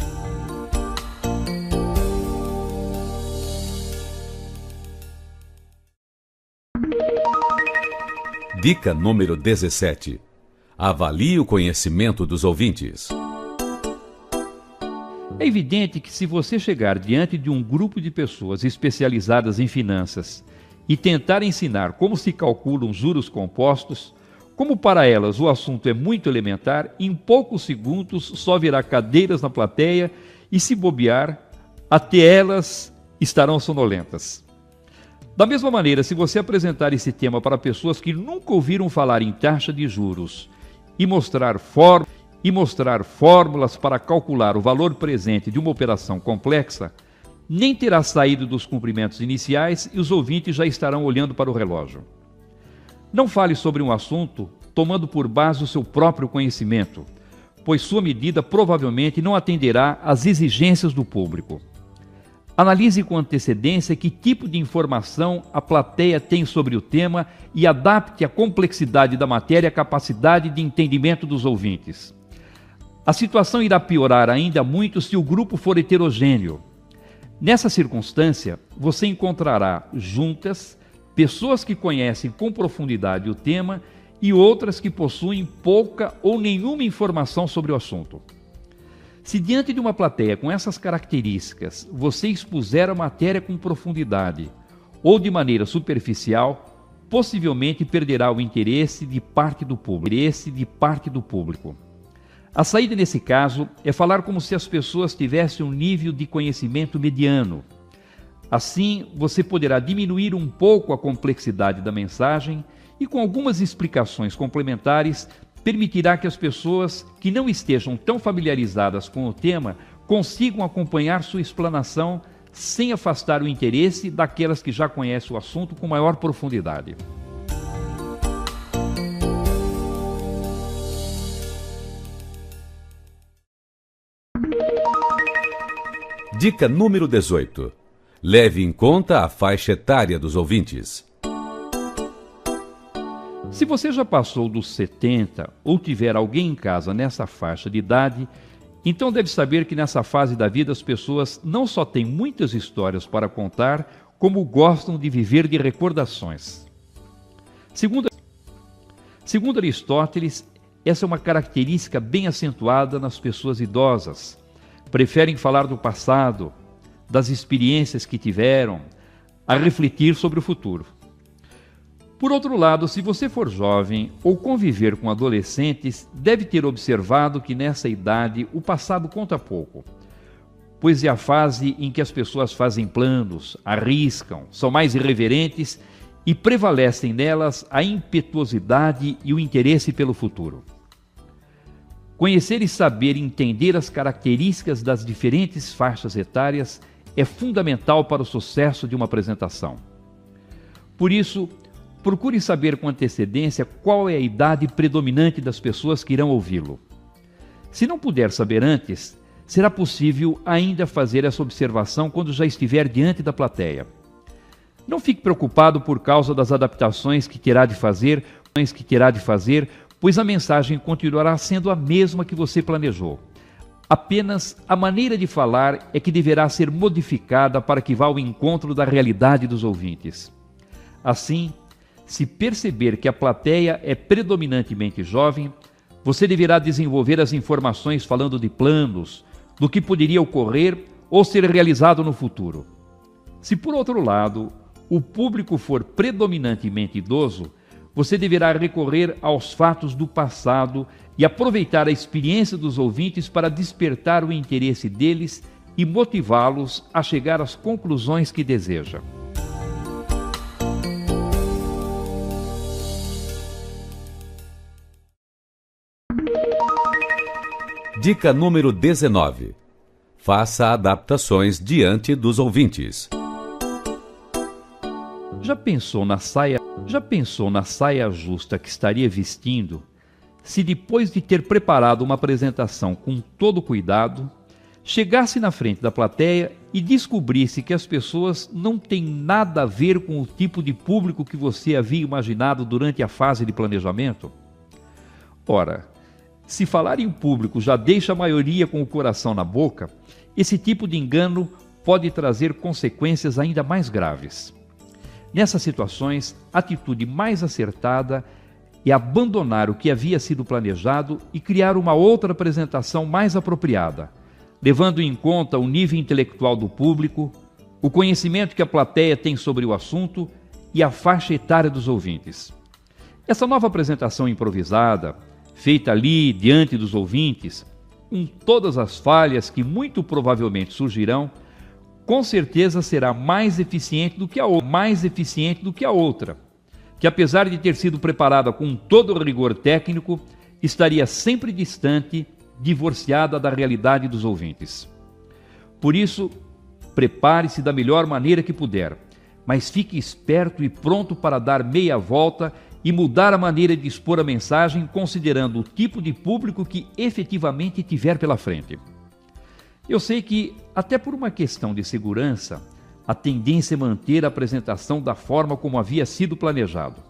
Dica número 17. Avalie o conhecimento dos ouvintes. É evidente que se você chegar diante de um grupo de pessoas especializadas em finanças e tentar ensinar como se calculam juros compostos, como para elas o assunto é muito elementar, em poucos segundos só virá cadeiras na plateia e, se bobear, até elas estarão sonolentas. Da mesma maneira, se você apresentar esse tema para pessoas que nunca ouviram falar em taxa de juros e mostrar fórmulas para calcular o valor presente de uma operação complexa, nem terá saído dos cumprimentos iniciais e os ouvintes já estarão olhando para o relógio. Não fale sobre um assunto tomando por base o seu próprio conhecimento, pois sua medida provavelmente não atenderá às exigências do público. Analise com antecedência que tipo de informação a plateia tem sobre o tema e adapte a complexidade da matéria à capacidade de entendimento dos ouvintes. A situação irá piorar ainda muito se o grupo for heterogêneo. Nessa circunstância, você encontrará juntas pessoas que conhecem com profundidade o tema e outras que possuem pouca ou nenhuma informação sobre o assunto. Se diante de uma plateia com essas características você expuser a matéria com profundidade ou de maneira superficial, possivelmente perderá o interesse de parte do público. A saída nesse caso é falar como se as pessoas tivessem um nível de conhecimento mediano. Assim, você poderá diminuir um pouco a complexidade da mensagem e, com algumas explicações complementares, permitirá que as pessoas que não estejam tão familiarizadas com o tema consigam acompanhar sua explanação sem afastar o interesse daquelas que já conhecem o assunto com maior profundidade. Dica número 18. Leve em conta a faixa etária dos ouvintes. Se você já passou dos 70 ou tiver alguém em casa nessa faixa de idade, então deve saber que nessa fase da vida as pessoas não só têm muitas histórias para contar, como gostam de viver de recordações. Segundo Aristóteles, essa é uma característica bem acentuada nas pessoas idosas. Preferem falar do passado, das experiências que tiveram, a refletir sobre o futuro. Por outro lado, se você for jovem ou conviver com adolescentes, deve ter observado que nessa idade o passado conta pouco, pois é a fase em que as pessoas fazem planos, arriscam, são mais irreverentes e prevalecem nelas a impetuosidade e o interesse pelo futuro. Conhecer e saber entender as características das diferentes faixas etárias é fundamental para o sucesso de uma apresentação. Por isso, procure saber com antecedência qual é a idade predominante das pessoas que irão ouvi-lo. Se não puder saber antes, será possível ainda fazer essa observação quando já estiver diante da plateia. Não fique preocupado por causa das adaptações que terá de fazer, pois a mensagem continuará sendo a mesma que você planejou. Apenas a maneira de falar é que deverá ser modificada para que vá ao encontro da realidade dos ouvintes. Assim, se perceber que a plateia é predominantemente jovem, você deverá desenvolver as informações falando de planos, do que poderia ocorrer ou ser realizado no futuro. Se, por outro lado, o público for predominantemente idoso, você deverá recorrer aos fatos do passado e aproveitar a experiência dos ouvintes para despertar o interesse deles e motivá-los a chegar às conclusões que deseja. Dica número 19. Faça adaptações diante dos ouvintes. Já pensou na saia justa que estaria vestindo se depois de ter preparado uma apresentação com todo cuidado, chegasse na frente da plateia e descobrisse que as pessoas não têm nada a ver com o tipo de público que você havia imaginado durante a fase de planejamento? Ora, se falar em público já deixa a maioria com o coração na boca, esse tipo de engano pode trazer consequências ainda mais graves. Nessas situações, a atitude mais acertada é abandonar o que havia sido planejado e criar uma outra apresentação mais apropriada, levando em conta o nível intelectual do público, o conhecimento que a plateia tem sobre o assunto e a faixa etária dos ouvintes. Essa nova apresentação improvisada, feita ali diante dos ouvintes, com todas as falhas que muito provavelmente surgirão, com certeza será mais eficiente do que a outra, que apesar de ter sido preparada com todo o rigor técnico, estaria sempre distante, divorciada da realidade dos ouvintes. Por isso, prepare-se da melhor maneira que puder, mas fique esperto e pronto para dar meia volta e mudar a maneira de expor a mensagem considerando o tipo de público que efetivamente tiver pela frente. Eu sei que, até por uma questão de segurança, a tendência é manter a apresentação da forma como havia sido planejado.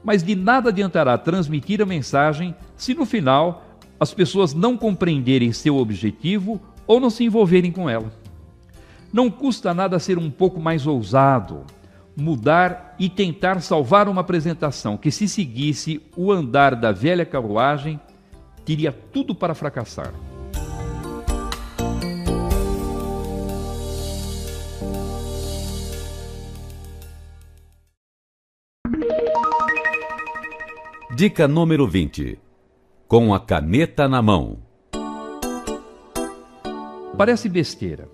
Mas de nada adiantará transmitir a mensagem se no final as pessoas não compreenderem seu objetivo ou não se envolverem com ela. Não custa nada ser um pouco mais ousado, mudar e tentar salvar uma apresentação que, se seguisse o andar da velha carruagem, teria tudo para fracassar. Dica número 20. Com a caneta na mão. Parece besteira,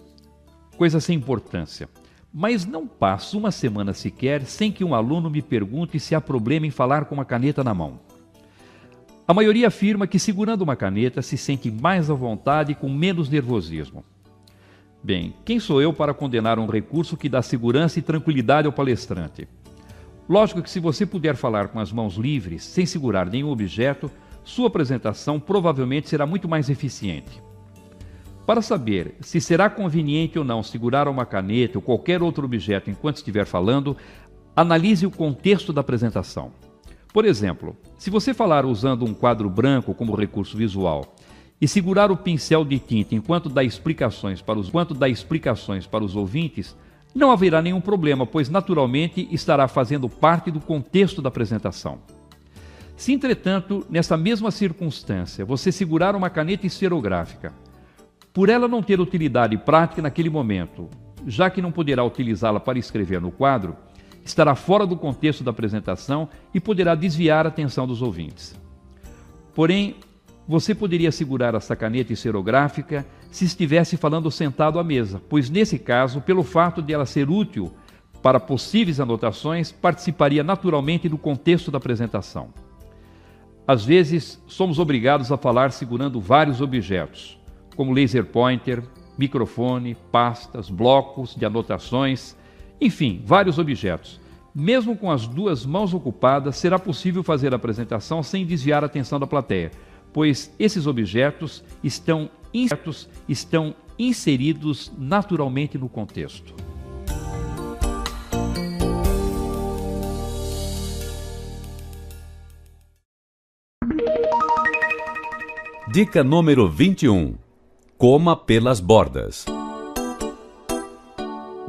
coisa sem importância, mas não passa uma semana sequer sem que um aluno me pergunte se há problema em falar com uma caneta na mão. A maioria afirma que segurando uma caneta se sente mais à vontade e com menos nervosismo. Bem, quem sou eu para condenar um recurso que dá segurança e tranquilidade ao palestrante? Lógico que se você puder falar com as mãos livres, sem segurar nenhum objeto, sua apresentação provavelmente será muito mais eficiente. Para saber se será conveniente ou não segurar uma caneta ou qualquer outro objeto enquanto estiver falando, analise o contexto da apresentação. Por exemplo, se você falar usando um quadro branco como recurso visual e segurar o pincel de tinta enquanto dá explicações para os ouvintes, não haverá nenhum problema, pois naturalmente estará fazendo parte do contexto da apresentação. Se, entretanto, nessa mesma circunstância, você segurar uma caneta esferográfica, por ela não ter utilidade prática naquele momento, já que não poderá utilizá-la para escrever no quadro, estará fora do contexto da apresentação e poderá desviar a atenção dos ouvintes. Porém, você poderia segurar essa caneta esferográfica se estivesse falando sentado à mesa, pois nesse caso, pelo fato de ela ser útil para possíveis anotações, participaria naturalmente do contexto da apresentação. Às vezes, somos obrigados a falar segurando vários objetos, como laser pointer, microfone, pastas, blocos de anotações, enfim, vários objetos. Mesmo com as duas mãos ocupadas, será possível fazer a apresentação sem desviar a atenção da plateia, pois esses objetos estão inseridos naturalmente no contexto. Dica número 21. Coma pelas bordas.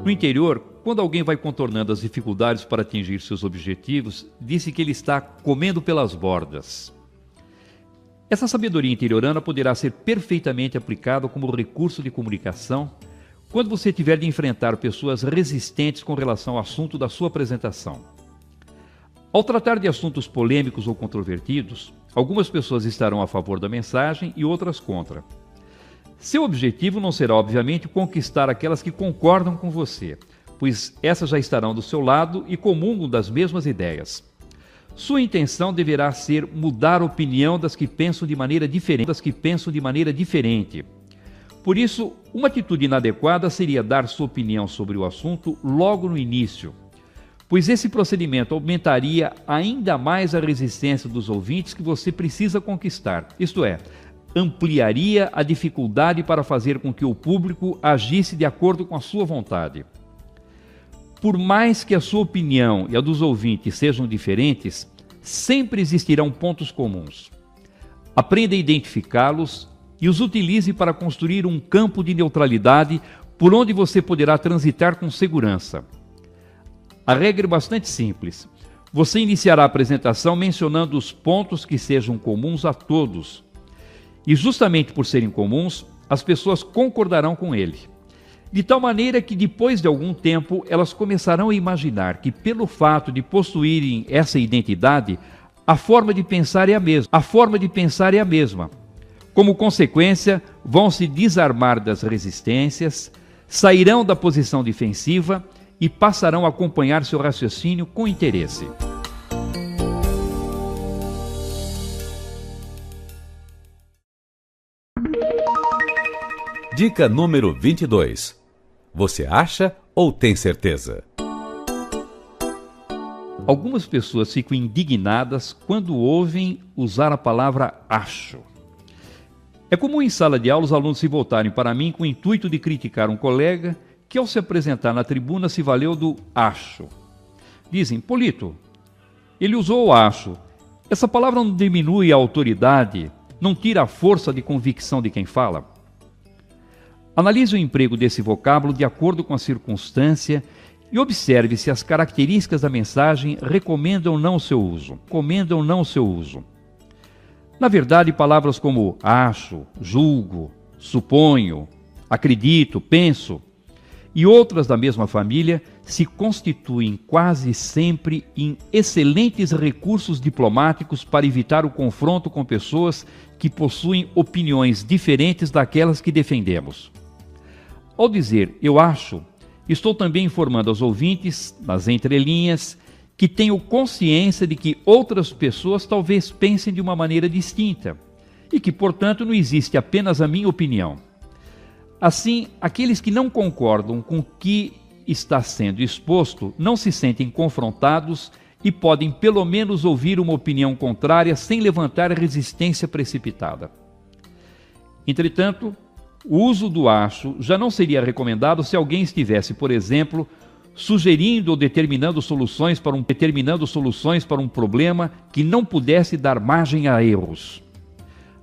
No interior, quando alguém vai contornando as dificuldades para atingir seus objetivos, disse que ele está comendo pelas bordas. Essa sabedoria interiorana poderá ser perfeitamente aplicada como recurso de comunicação quando você tiver de enfrentar pessoas resistentes com relação ao assunto da sua apresentação. Ao tratar de assuntos polêmicos ou controvertidos, algumas pessoas estarão a favor da mensagem e outras contra. Seu objetivo não será, obviamente, conquistar aquelas que concordam com você, pois essas já estarão do seu lado e comungam das mesmas ideias. Sua intenção deverá ser mudar a opinião das que pensam de maneira diferente. Por isso, uma atitude inadequada seria dar sua opinião sobre o assunto logo no início, pois esse procedimento aumentaria ainda mais a resistência dos ouvintes que você precisa conquistar, isto é, ampliaria a dificuldade para fazer com que o público agisse de acordo com a sua vontade. Por mais que a sua opinião e a dos ouvintes sejam diferentes, sempre existirão pontos comuns. Aprenda a identificá-los e os utilize para construir um campo de neutralidade por onde você poderá transitar com segurança. A regra é bastante simples. Você iniciará a apresentação mencionando os pontos que sejam comuns a todos. E justamente por serem comuns, as pessoas concordarão com ele. De tal maneira que depois de algum tempo elas começarão a imaginar que pelo fato de possuírem essa identidade, a forma de pensar é a mesma. Como consequência, vão se desarmar das resistências, sairão da posição defensiva e passarão a acompanhar seu raciocínio com interesse. Dica número 22. Você acha ou tem certeza? Algumas pessoas ficam indignadas quando ouvem usar a palavra acho. É comum em sala de aula os alunos se voltarem para mim com o intuito de criticar um colega que, ao se apresentar na tribuna, se valeu do acho. Dizem: Polito, ele usou o acho. Essa palavra não diminui a autoridade, não tira a força de convicção de quem fala? Analise o emprego desse vocábulo de acordo com a circunstância e observe se as características da mensagem recomendam ou não o seu uso. Na verdade, palavras como acho, julgo, suponho, acredito, penso e outras da mesma família se constituem quase sempre em excelentes recursos diplomáticos para evitar o confronto com pessoas que possuem opiniões diferentes daquelas que defendemos. Ao dizer eu acho, estou também informando aos ouvintes, nas entrelinhas, que tenho consciência de que outras pessoas talvez pensem de uma maneira distinta e que, portanto, não existe apenas a minha opinião. Assim, aqueles que não concordam com o que está sendo exposto não se sentem confrontados e podem pelo menos ouvir uma opinião contrária sem levantar resistência precipitada. Entretanto, o uso do acho já não seria recomendado se alguém estivesse, por exemplo, sugerindo ou determinando soluções para um problema que não pudesse dar margem a erros.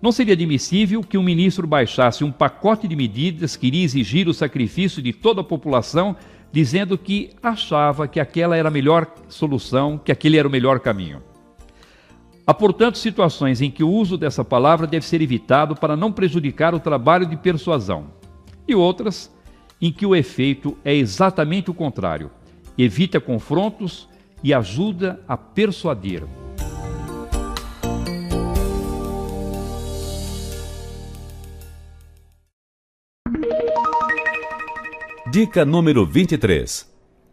Não seria admissível que um ministro baixasse um pacote de medidas que iria exigir o sacrifício de toda a população, dizendo que achava que aquela era a melhor solução, que aquele era o melhor caminho. Há, portanto, situações em que o uso dessa palavra deve ser evitado para não prejudicar o trabalho de persuasão, e outras em que o efeito é exatamente o contrário, evita confrontos e ajuda a persuadir. Dica número 23.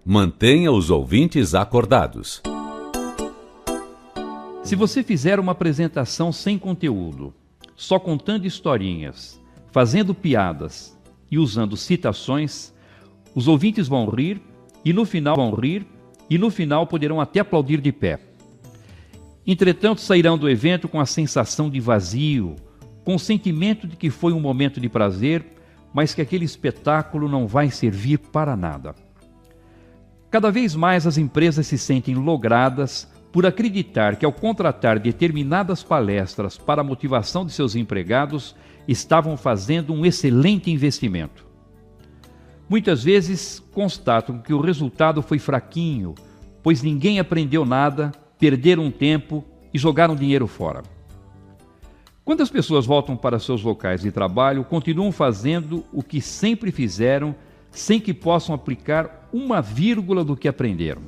Mantenha os ouvintes acordados. Se você fizer uma apresentação sem conteúdo, só contando historinhas, fazendo piadas e usando citações, os ouvintes vão rir e no final poderão até aplaudir de pé. Entretanto, sairão do evento com a sensação de vazio, com o sentimento de que foi um momento de prazer, mas que aquele espetáculo não vai servir para nada. Cada vez mais as empresas se sentem logradas por acreditar que, ao contratar determinadas palestras para a motivação de seus empregados, estavam fazendo um excelente investimento. Muitas vezes constatam que o resultado foi fraquinho, pois ninguém aprendeu nada, perderam tempo e jogaram dinheiro fora. Quando as pessoas voltam para seus locais de trabalho, continuam fazendo o que sempre fizeram, sem que possam aplicar uma vírgula do que aprenderam.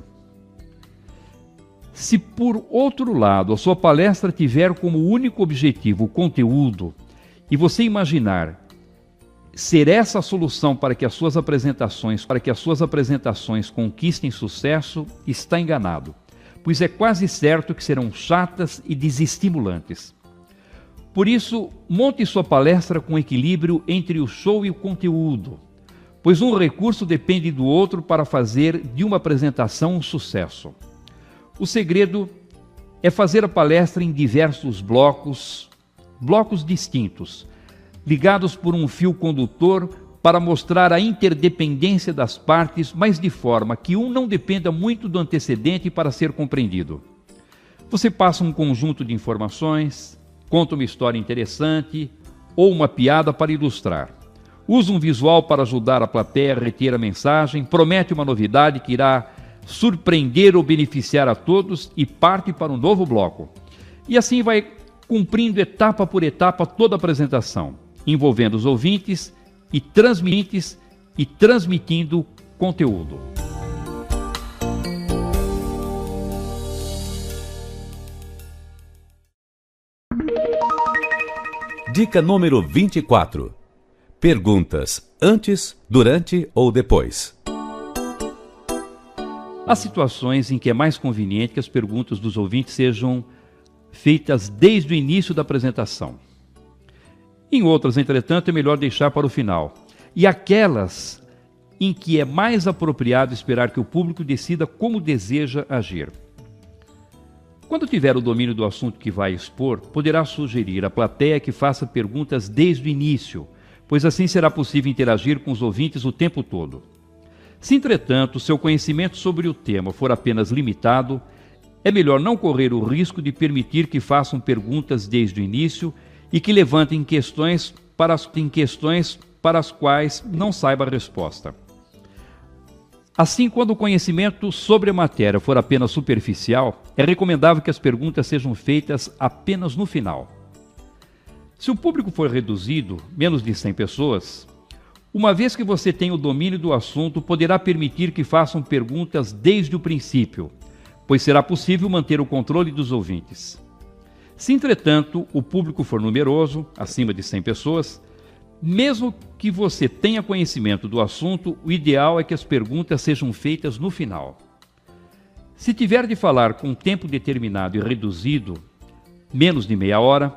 Se, por outro lado, a sua palestra tiver como único objetivo o conteúdo, e você imaginar ser essa a solução para que as suas apresentações conquistem sucesso, está enganado, pois é quase certo que serão chatas e desestimulantes. Por isso, monte sua palestra com equilíbrio entre o show e o conteúdo, pois um recurso depende do outro para fazer de uma apresentação um sucesso. O segredo é fazer a palestra em diversos blocos distintos, ligados por um fio condutor para mostrar a interdependência das partes, mas de forma que um não dependa muito do antecedente para ser compreendido. Você passa um conjunto de informações, conta uma história interessante ou uma piada para ilustrar. Usa um visual para ajudar a plateia a reter a mensagem, promete uma novidade que irá surpreender ou beneficiar a todos e parte para um novo bloco. E assim vai cumprindo etapa por etapa toda a apresentação, envolvendo os ouvintes e transmitindo conteúdo. Dica número 24. Perguntas antes, durante ou depois. Há situações em que é mais conveniente que as perguntas dos ouvintes sejam feitas desde o início da apresentação. Em outras, entretanto, é melhor deixar para o final. E aquelas em que é mais apropriado esperar que o público decida como deseja agir. Quando tiver o domínio do assunto que vai expor, poderá sugerir à plateia que faça perguntas desde o início, pois assim será possível interagir com os ouvintes o tempo todo. Se, entretanto, seu conhecimento sobre o tema for apenas limitado, é melhor não correr o risco de permitir que façam perguntas desde o início e que levantem questões para as quais não saiba a resposta. Assim, quando o conhecimento sobre a matéria for apenas superficial, é recomendável que as perguntas sejam feitas apenas no final. Se o público for reduzido, menos de 100 pessoas, uma vez que você tem o domínio do assunto, poderá permitir que façam perguntas desde o princípio, pois será possível manter o controle dos ouvintes. Se, entretanto, o público for numeroso, acima de 100 pessoas, mesmo que você tenha conhecimento do assunto, o ideal é que as perguntas sejam feitas no final. Se tiver de falar com tempo determinado e reduzido, menos de meia hora,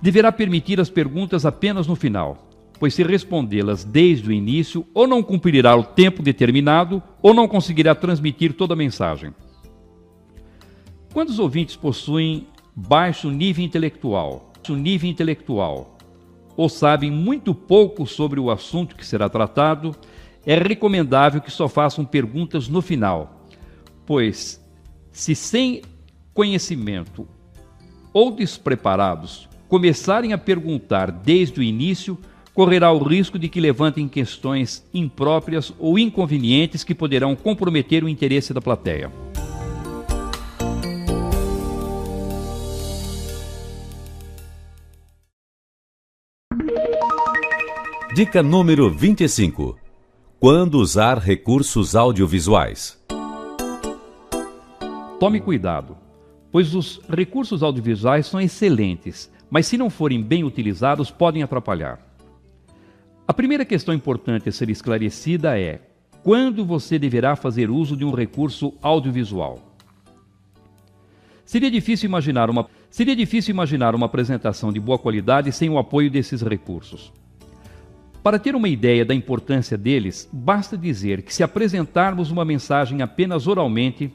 deverá permitir as perguntas apenas no final, pois se respondê-las desde o início, ou não cumprirá o tempo determinado, ou não conseguirá transmitir toda a mensagem. Quando os ouvintes possuem baixo nível intelectual, ou sabem muito pouco sobre o assunto que será tratado, é recomendável que só façam perguntas no final, pois, se sem conhecimento ou despreparados começarem a perguntar desde o início, correrá o risco de que levantem questões impróprias ou inconvenientes que poderão comprometer o interesse da plateia. Dica número 25. Quando usar recursos audiovisuais. Tome cuidado, pois os recursos audiovisuais são excelentes, mas se não forem bem utilizados, podem atrapalhar. A primeira questão importante a ser esclarecida é: quando você deverá fazer uso de um recurso audiovisual? Seria difícil imaginar uma apresentação de boa qualidade sem o apoio desses recursos. Para ter uma ideia da importância deles, basta dizer que se apresentarmos uma mensagem apenas oralmente,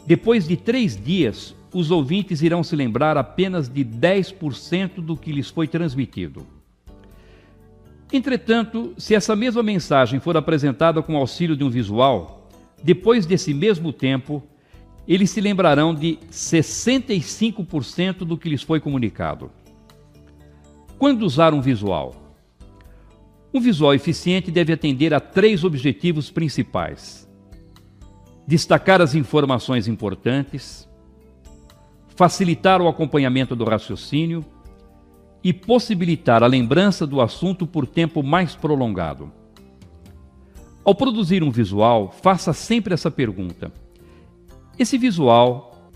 depois de 3 dias, os ouvintes irão se lembrar apenas de 10% do que lhes foi transmitido. Entretanto, se essa mesma mensagem for apresentada com o auxílio de um visual, depois desse mesmo tempo, eles se lembrarão de 65% do que lhes foi comunicado. Quando usar um visual? Um visual eficiente deve atender a 3 objetivos principais: destacar as informações importantes, facilitar o acompanhamento do raciocínio e possibilitar a lembrança do assunto por tempo mais prolongado. Ao produzir um visual, faça sempre essa pergunta: Esse visual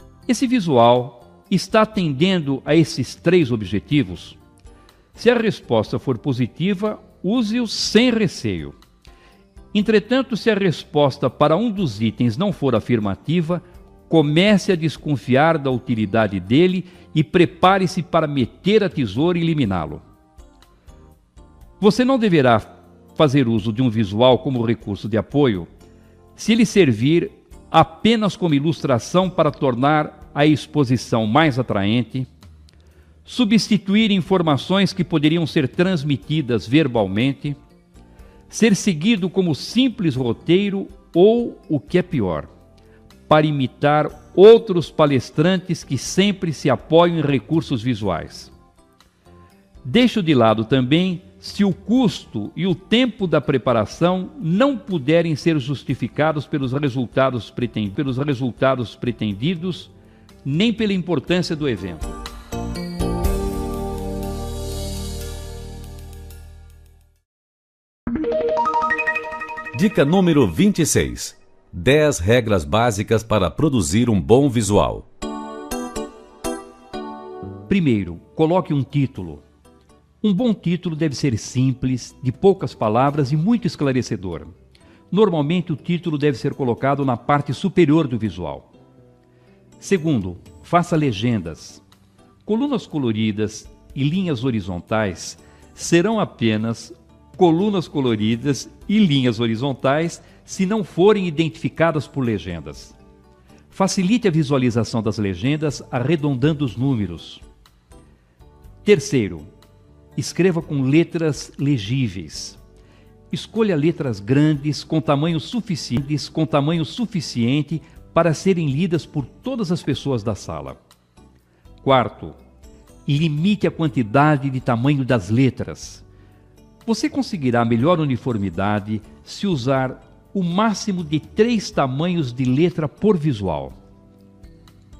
está atendendo a esses 3 objetivos? Se a resposta for positiva, use-o sem receio. Entretanto, se a resposta para um dos itens não for afirmativa, comece a desconfiar da utilidade dele e prepare-se para meter a tesoura e eliminá-lo. Você não deverá fazer uso de um visual como recurso de apoio se ele servir apenas como ilustração para tornar a exposição mais atraente, substituir informações que poderiam ser transmitidas verbalmente, ser seguido como simples roteiro ou, o que é pior, para imitar outros palestrantes que sempre se apoiam em recursos visuais. Deixo de lado também se o custo e o tempo da preparação não puderem ser justificados pelos resultados pretendidos, nem pela importância do evento. Dica número 26. 10 regras básicas para produzir um bom visual. Primeiro, coloque um título. Um bom título deve ser simples, de poucas palavras e muito esclarecedor. Normalmente, o título deve ser colocado na parte superior do visual. Segundo, faça legendas. Colunas coloridas e linhas horizontais serão apenas colunas coloridas e linhas horizontais se não forem identificadas por legendas. Facilite a visualização das legendas arredondando os números. Terceiro, escreva com letras legíveis. Escolha letras grandes com tamanho suficiente para serem lidas por todas as pessoas da sala. Quarto, limite a quantidade de tamanho das letras. Você conseguirá melhor uniformidade se usar o máximo de 3 tamanhos de letra por visual.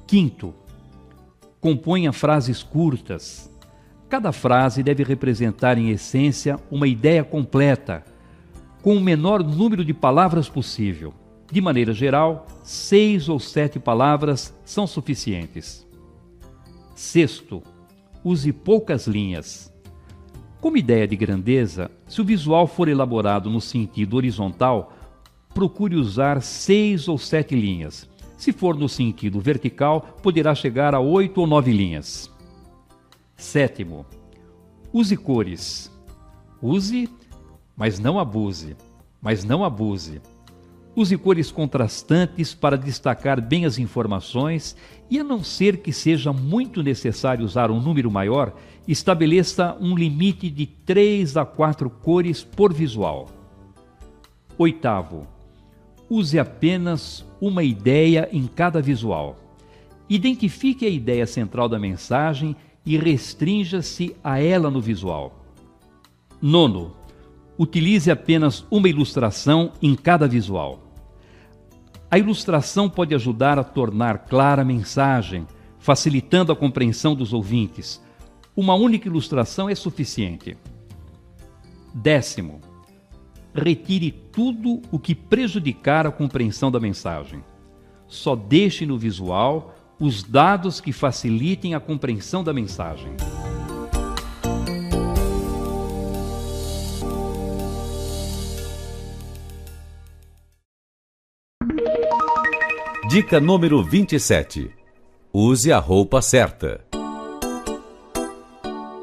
Quinto, componha frases curtas. Cada frase deve representar, em essência, uma ideia completa, com o menor número de palavras possível. De maneira geral, 6 ou 7 palavras são suficientes. Sexto, use poucas linhas. Como ideia de grandeza, se o visual for elaborado no sentido horizontal, procure usar 6 ou 7 linhas. Se for no sentido vertical, poderá chegar a 8 ou 9 linhas. Sétimo, use cores. Use, mas não abuse. Use cores contrastantes para destacar bem as informações e, a não ser que seja muito necessário usar um número maior, estabeleça um limite de 3 a 4 cores por visual. Oitavo, use apenas uma ideia em cada visual. Identifique a ideia central da mensagem e restrinja-se a ela no visual. Nono, utilize apenas uma ilustração em cada visual. A ilustração pode ajudar a tornar clara a mensagem, facilitando a compreensão dos ouvintes. Uma única ilustração é suficiente. Décimo, retire tudo o que prejudicar a compreensão da mensagem. Só deixe no visual os dados que facilitem a compreensão da mensagem. Dica número 27. Use a roupa certa.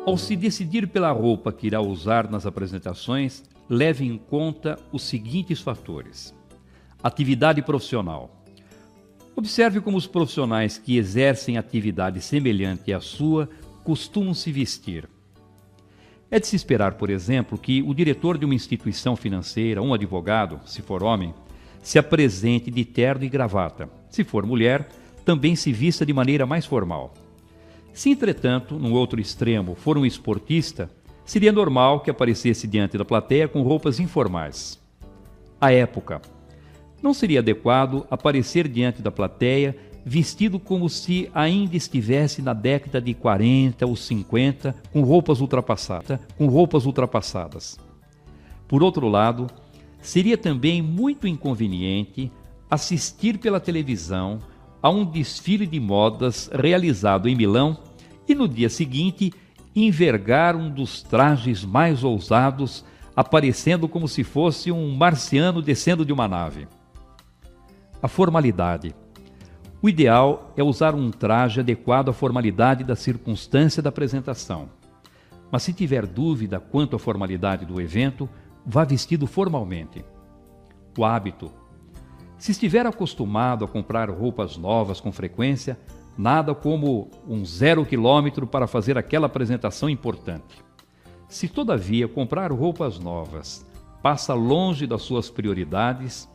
Ao se decidir pela roupa que irá usar nas apresentações, leve em conta os seguintes fatores. Atividade profissional. Observe como os profissionais que exercem atividade semelhante à sua costumam se vestir. É de se esperar, por exemplo, que o diretor de uma instituição financeira, um advogado, se for homem, se apresente de terno e gravata. Se for mulher, também se vista de maneira mais formal. Se, entretanto, num outro extremo, for um esportista, seria normal que aparecesse diante da plateia com roupas informais. À época, não seria adequado aparecer diante da plateia vestido como se ainda estivesse na década de 40 ou 50, com roupas ultrapassadas. Por outro lado, seria também muito inconveniente assistir pela televisão a um desfile de modas realizado em Milão e no dia seguinte envergar um dos trajes mais ousados, aparecendo como se fosse um marciano descendo de uma nave. A formalidade. O ideal é usar um traje adequado à formalidade da circunstância da apresentação. Mas se tiver dúvida quanto à formalidade do evento, vá vestido formalmente. O hábito. Se estiver acostumado a comprar roupas novas com frequência, nada como um 0 quilômetro para fazer aquela apresentação importante. Se, todavia, comprar roupas novas passa longe das suas prioridades,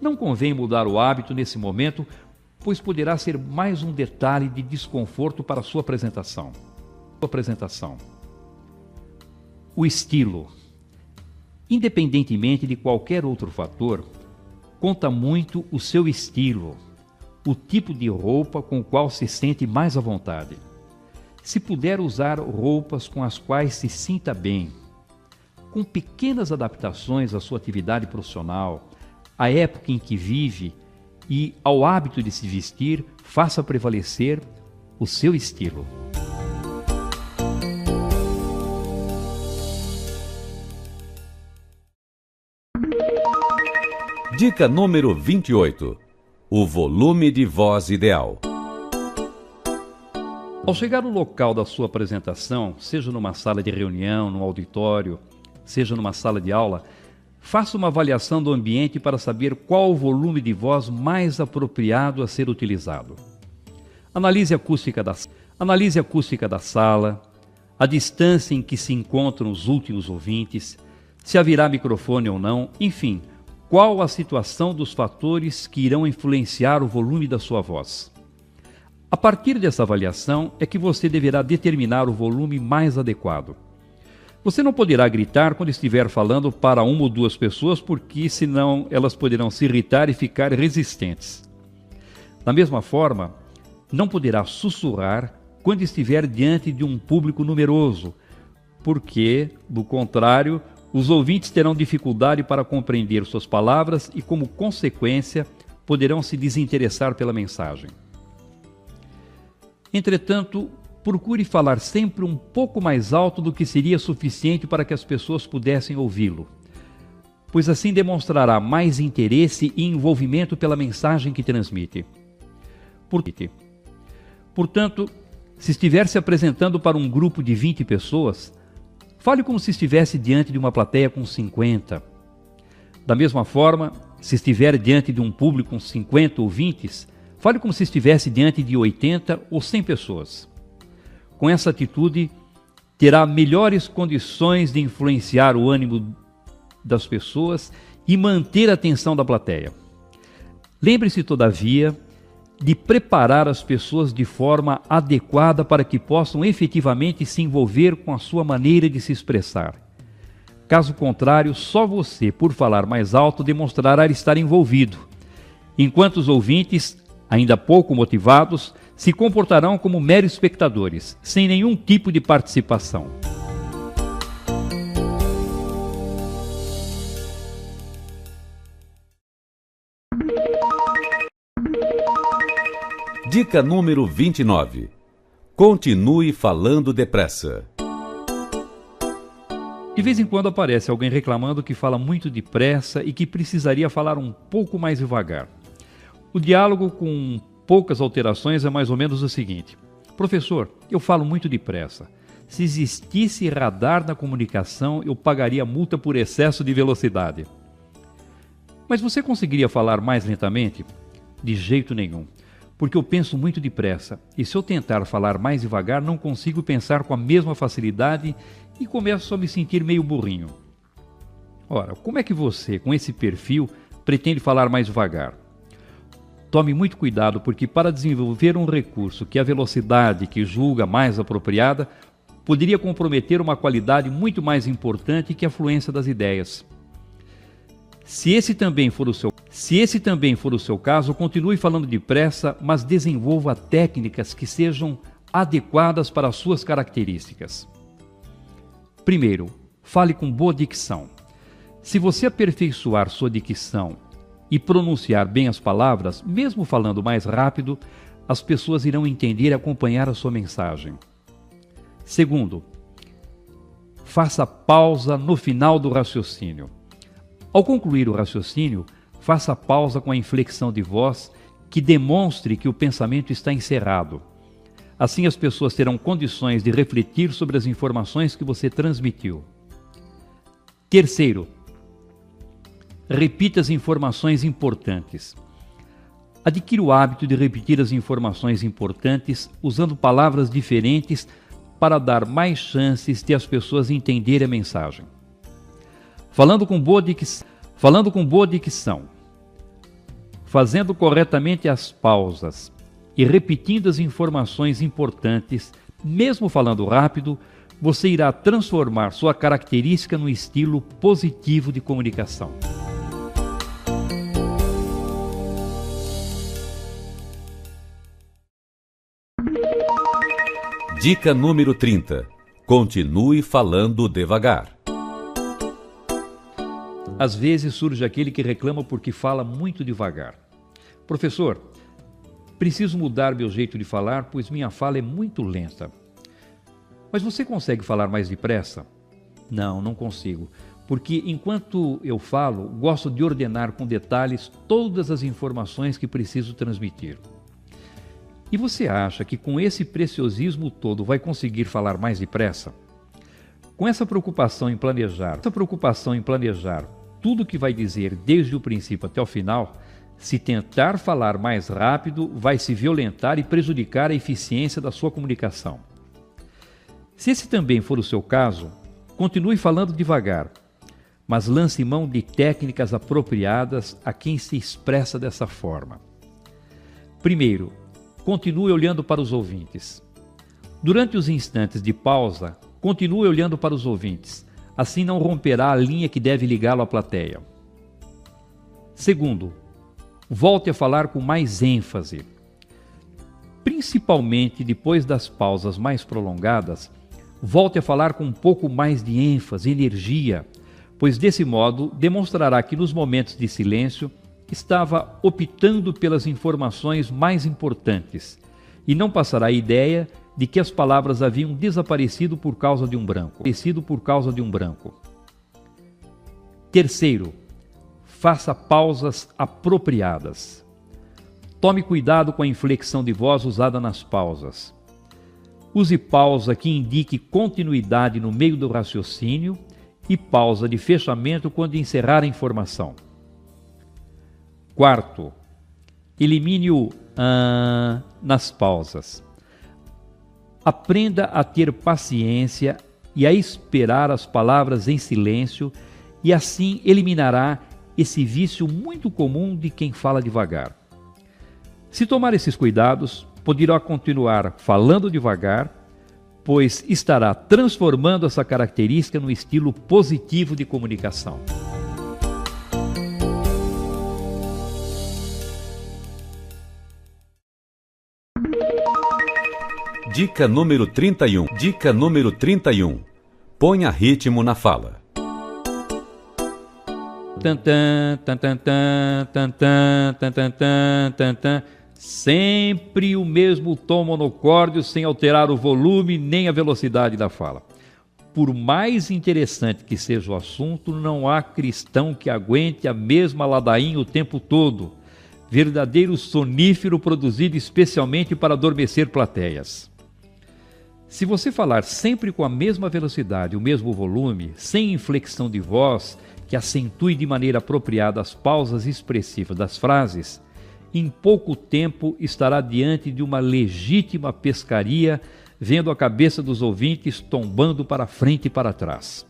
não convém mudar o hábito nesse momento, pois poderá ser mais um detalhe de desconforto para a sua apresentação. O estilo. Independentemente de qualquer outro fator, conta muito o seu estilo, o tipo de roupa com o qual se sente mais à vontade. Se puder usar roupas com as quais se sinta bem, com pequenas adaptações à sua atividade profissional, à época em que vive e ao hábito de se vestir, faça prevalecer o seu estilo. Dica número 28. O volume de voz ideal. Ao chegar no local da sua apresentação, seja numa sala de reunião, num auditório, seja numa sala de aula, faça uma avaliação do ambiente para saber qual o volume de voz mais apropriado a ser utilizado. Analise a acústica da sala, a distância em que se encontram os últimos ouvintes, se haverá microfone ou não, enfim, qual a situação dos fatores que irão influenciar o volume da sua voz. A partir dessa avaliação é que você deverá determinar o volume mais adequado. Você não poderá gritar quando estiver falando para uma ou duas pessoas, porque senão elas poderão se irritar e ficar resistentes. Da mesma forma, não poderá sussurrar quando estiver diante de um público numeroso, porque, do contrário, os ouvintes terão dificuldade para compreender suas palavras e, como consequência, poderão se desinteressar pela mensagem. Entretanto, procure falar sempre um pouco mais alto do que seria suficiente para que as pessoas pudessem ouvi-lo, pois assim demonstrará mais interesse e envolvimento pela mensagem que transmite. Portanto, se estiver se apresentando para um grupo de 20 pessoas, fale como se estivesse diante de uma plateia com 50. Da mesma forma, se estiver diante de um público com 50 ouvintes, fale como se estivesse diante de 80 ou 100 pessoas. Com essa atitude, terá melhores condições de influenciar o ânimo das pessoas e manter a atenção da plateia. Lembre-se, todavia, de preparar as pessoas de forma adequada para que possam efetivamente se envolver com a sua maneira de se expressar. Caso contrário, só você, por falar mais alto, demonstrará estar envolvido, enquanto os ouvintes, ainda pouco motivados, se comportarão como meros espectadores, sem nenhum tipo de participação. Dica número 29. Continue falando depressa. De vez em quando aparece alguém reclamando que fala muito depressa e que precisaria falar um pouco mais devagar. O diálogo com poucas alterações é mais ou menos o seguinte: professor, eu falo muito depressa. Se existisse radar na comunicação, eu pagaria multa por excesso de velocidade. Mas você conseguiria falar mais lentamente? De jeito nenhum, porque eu penso muito depressa, e se eu tentar falar mais devagar, não consigo pensar com a mesma facilidade e começo a me sentir meio burrinho. Ora, como é que você, com esse perfil, pretende falar mais devagar? Tome muito cuidado, porque para desenvolver um recurso que a velocidade que julga mais apropriada, poderia comprometer uma qualidade muito mais importante que a fluência das ideias. Se esse também for o seu caso, continue falando depressa, mas desenvolva técnicas que sejam adequadas para as suas características. Primeiro, fale com boa dicção. Se você aperfeiçoar sua dicção e pronunciar bem as palavras, mesmo falando mais rápido, as pessoas irão entender e acompanhar a sua mensagem. Segundo, faça pausa no final do raciocínio. Ao concluir o raciocínio, faça pausa com a inflexão de voz que demonstre que o pensamento está encerrado. Assim as pessoas terão condições de refletir sobre as informações que você transmitiu. Terceiro, repita as informações importantes. Adquira o hábito de repetir as informações importantes usando palavras diferentes para dar mais chances de as pessoas entenderem a mensagem. Falando com boa dicção, fazendo corretamente as pausas e repetindo as informações importantes, mesmo falando rápido, você irá transformar sua característica no estilo positivo de comunicação. Dica número 30. Continue falando devagar. Às vezes surge aquele que reclama porque fala muito devagar. Professor, preciso mudar meu jeito de falar, pois minha fala é muito lenta. Mas você consegue falar mais depressa? Não, não consigo. Porque enquanto eu falo, gosto de ordenar com detalhes todas as informações que preciso transmitir. E você acha que com esse preciosismo todo vai conseguir falar mais depressa? Com essa preocupação em planejar tudo o que vai dizer desde o princípio até o final, se tentar falar mais rápido, vai se violentar e prejudicar a eficiência da sua comunicação. Se esse também for o seu caso, continue falando devagar, mas lance mão de técnicas apropriadas a quem se expressa dessa forma. Primeiro, continue olhando para os ouvintes. Durante os instantes de pausa, continue olhando para os ouvintes, assim não romperá a linha que deve ligá-lo à plateia. Segundo, volte a falar com mais ênfase. Principalmente depois das pausas mais prolongadas, volte a falar com um pouco mais de ênfase, energia, pois desse modo demonstrará que nos momentos de silêncio estava optando pelas informações mais importantes e não passará a ideia de que as palavras haviam desaparecido por causa de um branco. Terceiro, faça pausas apropriadas. Tome cuidado com a inflexão de voz usada nas pausas. Use pausa que indique continuidade no meio do raciocínio e pausa de fechamento quando encerrar a informação. Quarto, elimine o nas pausas. Aprenda a ter paciência e a esperar as palavras em silêncio e assim eliminará esse vício muito comum de quem fala devagar. Se tomar esses cuidados, poderá continuar falando devagar, pois estará transformando essa característica no estilo positivo de comunicação. Dica número 31. Dica número 31. Ponha ritmo na fala. Sempre o mesmo tom monocórdio sem alterar o volume nem a velocidade da fala. Por mais interessante que seja o assunto, não há cristão que aguente a mesma ladainha o tempo todo. Verdadeiro sonífero produzido especialmente para adormecer plateias. Se você falar sempre com a mesma velocidade, o mesmo volume, sem inflexão de voz, que acentue de maneira apropriada as pausas expressivas das frases, em pouco tempo estará diante de uma legítima pescaria, vendo a cabeça dos ouvintes tombando para frente e para trás.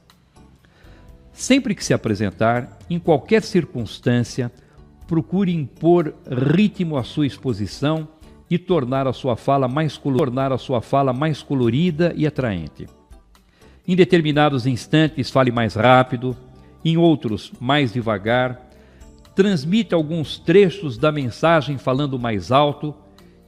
Sempre que se apresentar, em qualquer circunstância, procure impor ritmo à sua exposição e tornar a sua fala mais colorida e atraente. Em determinados instantes, fale mais rápido, em outros, mais devagar. Transmita alguns trechos da mensagem falando mais alto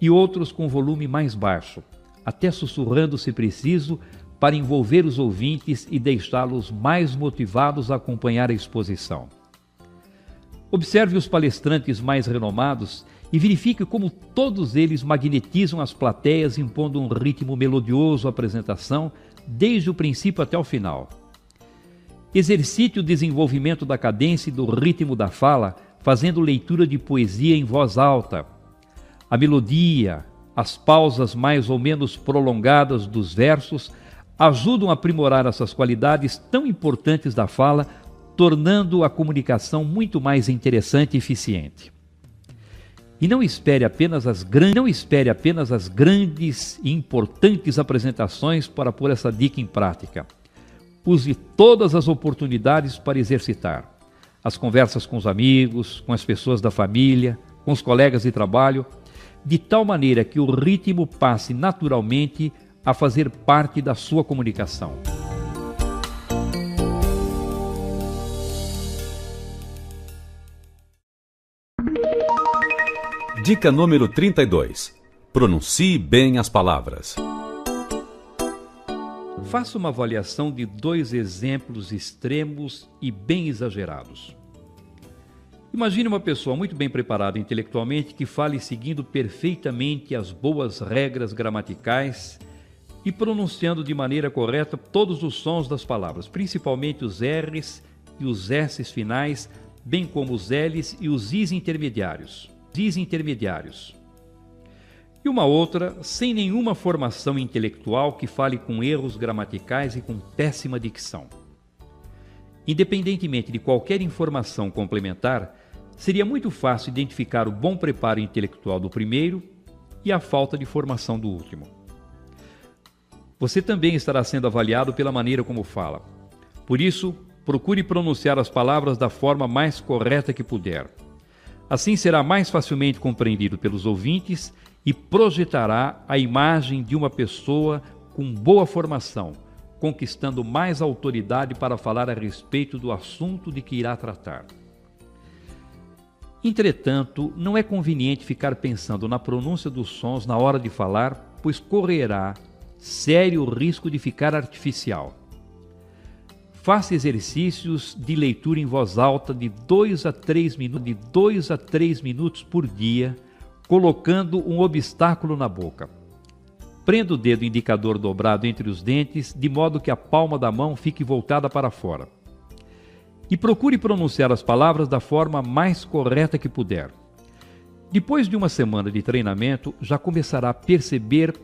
e outros com volume mais baixo, até sussurrando se preciso, para envolver os ouvintes e deixá-los mais motivados a acompanhar a exposição. Observe os palestrantes mais renomados e verifique como todos eles magnetizam as plateias impondo um ritmo melodioso à apresentação desde o princípio até o final. Exercite o desenvolvimento da cadência e do ritmo da fala, fazendo leitura de poesia em voz alta. A melodia, as pausas mais ou menos prolongadas dos versos ajudam a aprimorar essas qualidades tão importantes da fala, tornando a comunicação muito mais interessante e eficiente. E não espere apenas as grandes e importantes apresentações para pôr essa dica em prática. Use todas as oportunidades para exercitar. As conversas com os amigos, com as pessoas da família, com os colegas de trabalho, de tal maneira que o ritmo passe naturalmente a fazer parte da sua comunicação. Dica número 32. Pronuncie bem as palavras. Faça uma avaliação de 2 exemplos extremos e bem exagerados. Imagine uma pessoa muito bem preparada intelectualmente que fale seguindo perfeitamente as boas regras gramaticais e pronunciando de maneira correta todos os sons das palavras, principalmente os R's e os S's finais, bem como os L's e os I's intermediários. E uma outra, sem nenhuma formação intelectual, que fale com erros gramaticais e com péssima dicção. Independentemente de qualquer informação complementar, seria muito fácil identificar o bom preparo intelectual do primeiro e a falta de formação do último. Você também estará sendo avaliado pela maneira como fala. Por isso, procure pronunciar as palavras da forma mais correta que puder. Assim será mais facilmente compreendido pelos ouvintes e projetará a imagem de uma pessoa com boa formação, conquistando mais autoridade para falar a respeito do assunto de que irá tratar. Entretanto, não é conveniente ficar pensando na pronúncia dos sons na hora de falar, pois correrá sério risco de ficar artificial. Faça exercícios de leitura em voz alta de 2 a 3 minutos por dia, colocando um obstáculo na boca. Prenda o dedo indicador dobrado entre os dentes, de modo que a palma da mão fique voltada para fora. E procure pronunciar as palavras da forma mais correta que puder. Depois de uma semana de treinamento, já começará a perceber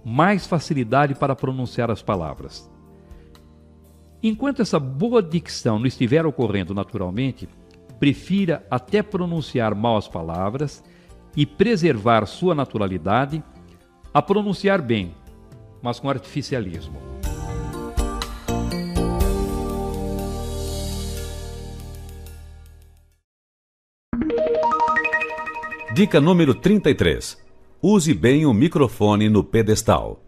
mais facilidade para pronunciar as palavras. Enquanto essa boa dicção não estiver ocorrendo naturalmente, prefira até pronunciar mal as palavras e preservar sua naturalidade a pronunciar bem, mas com artificialismo. Dica número 33. Use bem o microfone no pedestal.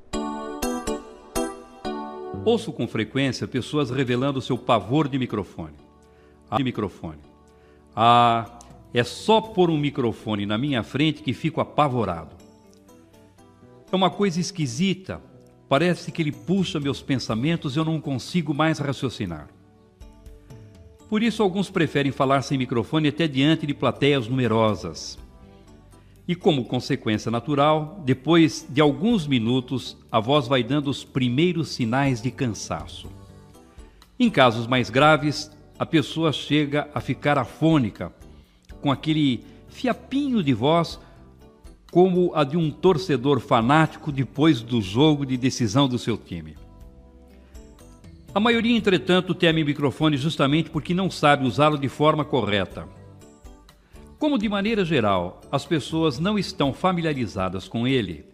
Ouço com frequência pessoas revelando seu pavor de microfone. É só pôr um microfone na minha frente que fico apavorado. É uma coisa esquisita. Parece que ele puxa meus pensamentos e eu não consigo mais raciocinar. Por isso, alguns preferem falar sem microfone até diante de plateias numerosas. E como consequência natural, depois de alguns minutos, a voz vai dando os primeiros sinais de cansaço. Em casos mais graves, a pessoa chega a ficar afônica, com aquele fiapinho de voz, como a de um torcedor fanático depois do jogo de decisão do seu time. A maioria, entretanto, teme o microfone justamente porque não sabe usá-lo de forma correta. Como, de maneira geral, as pessoas não estão familiarizadas com ele,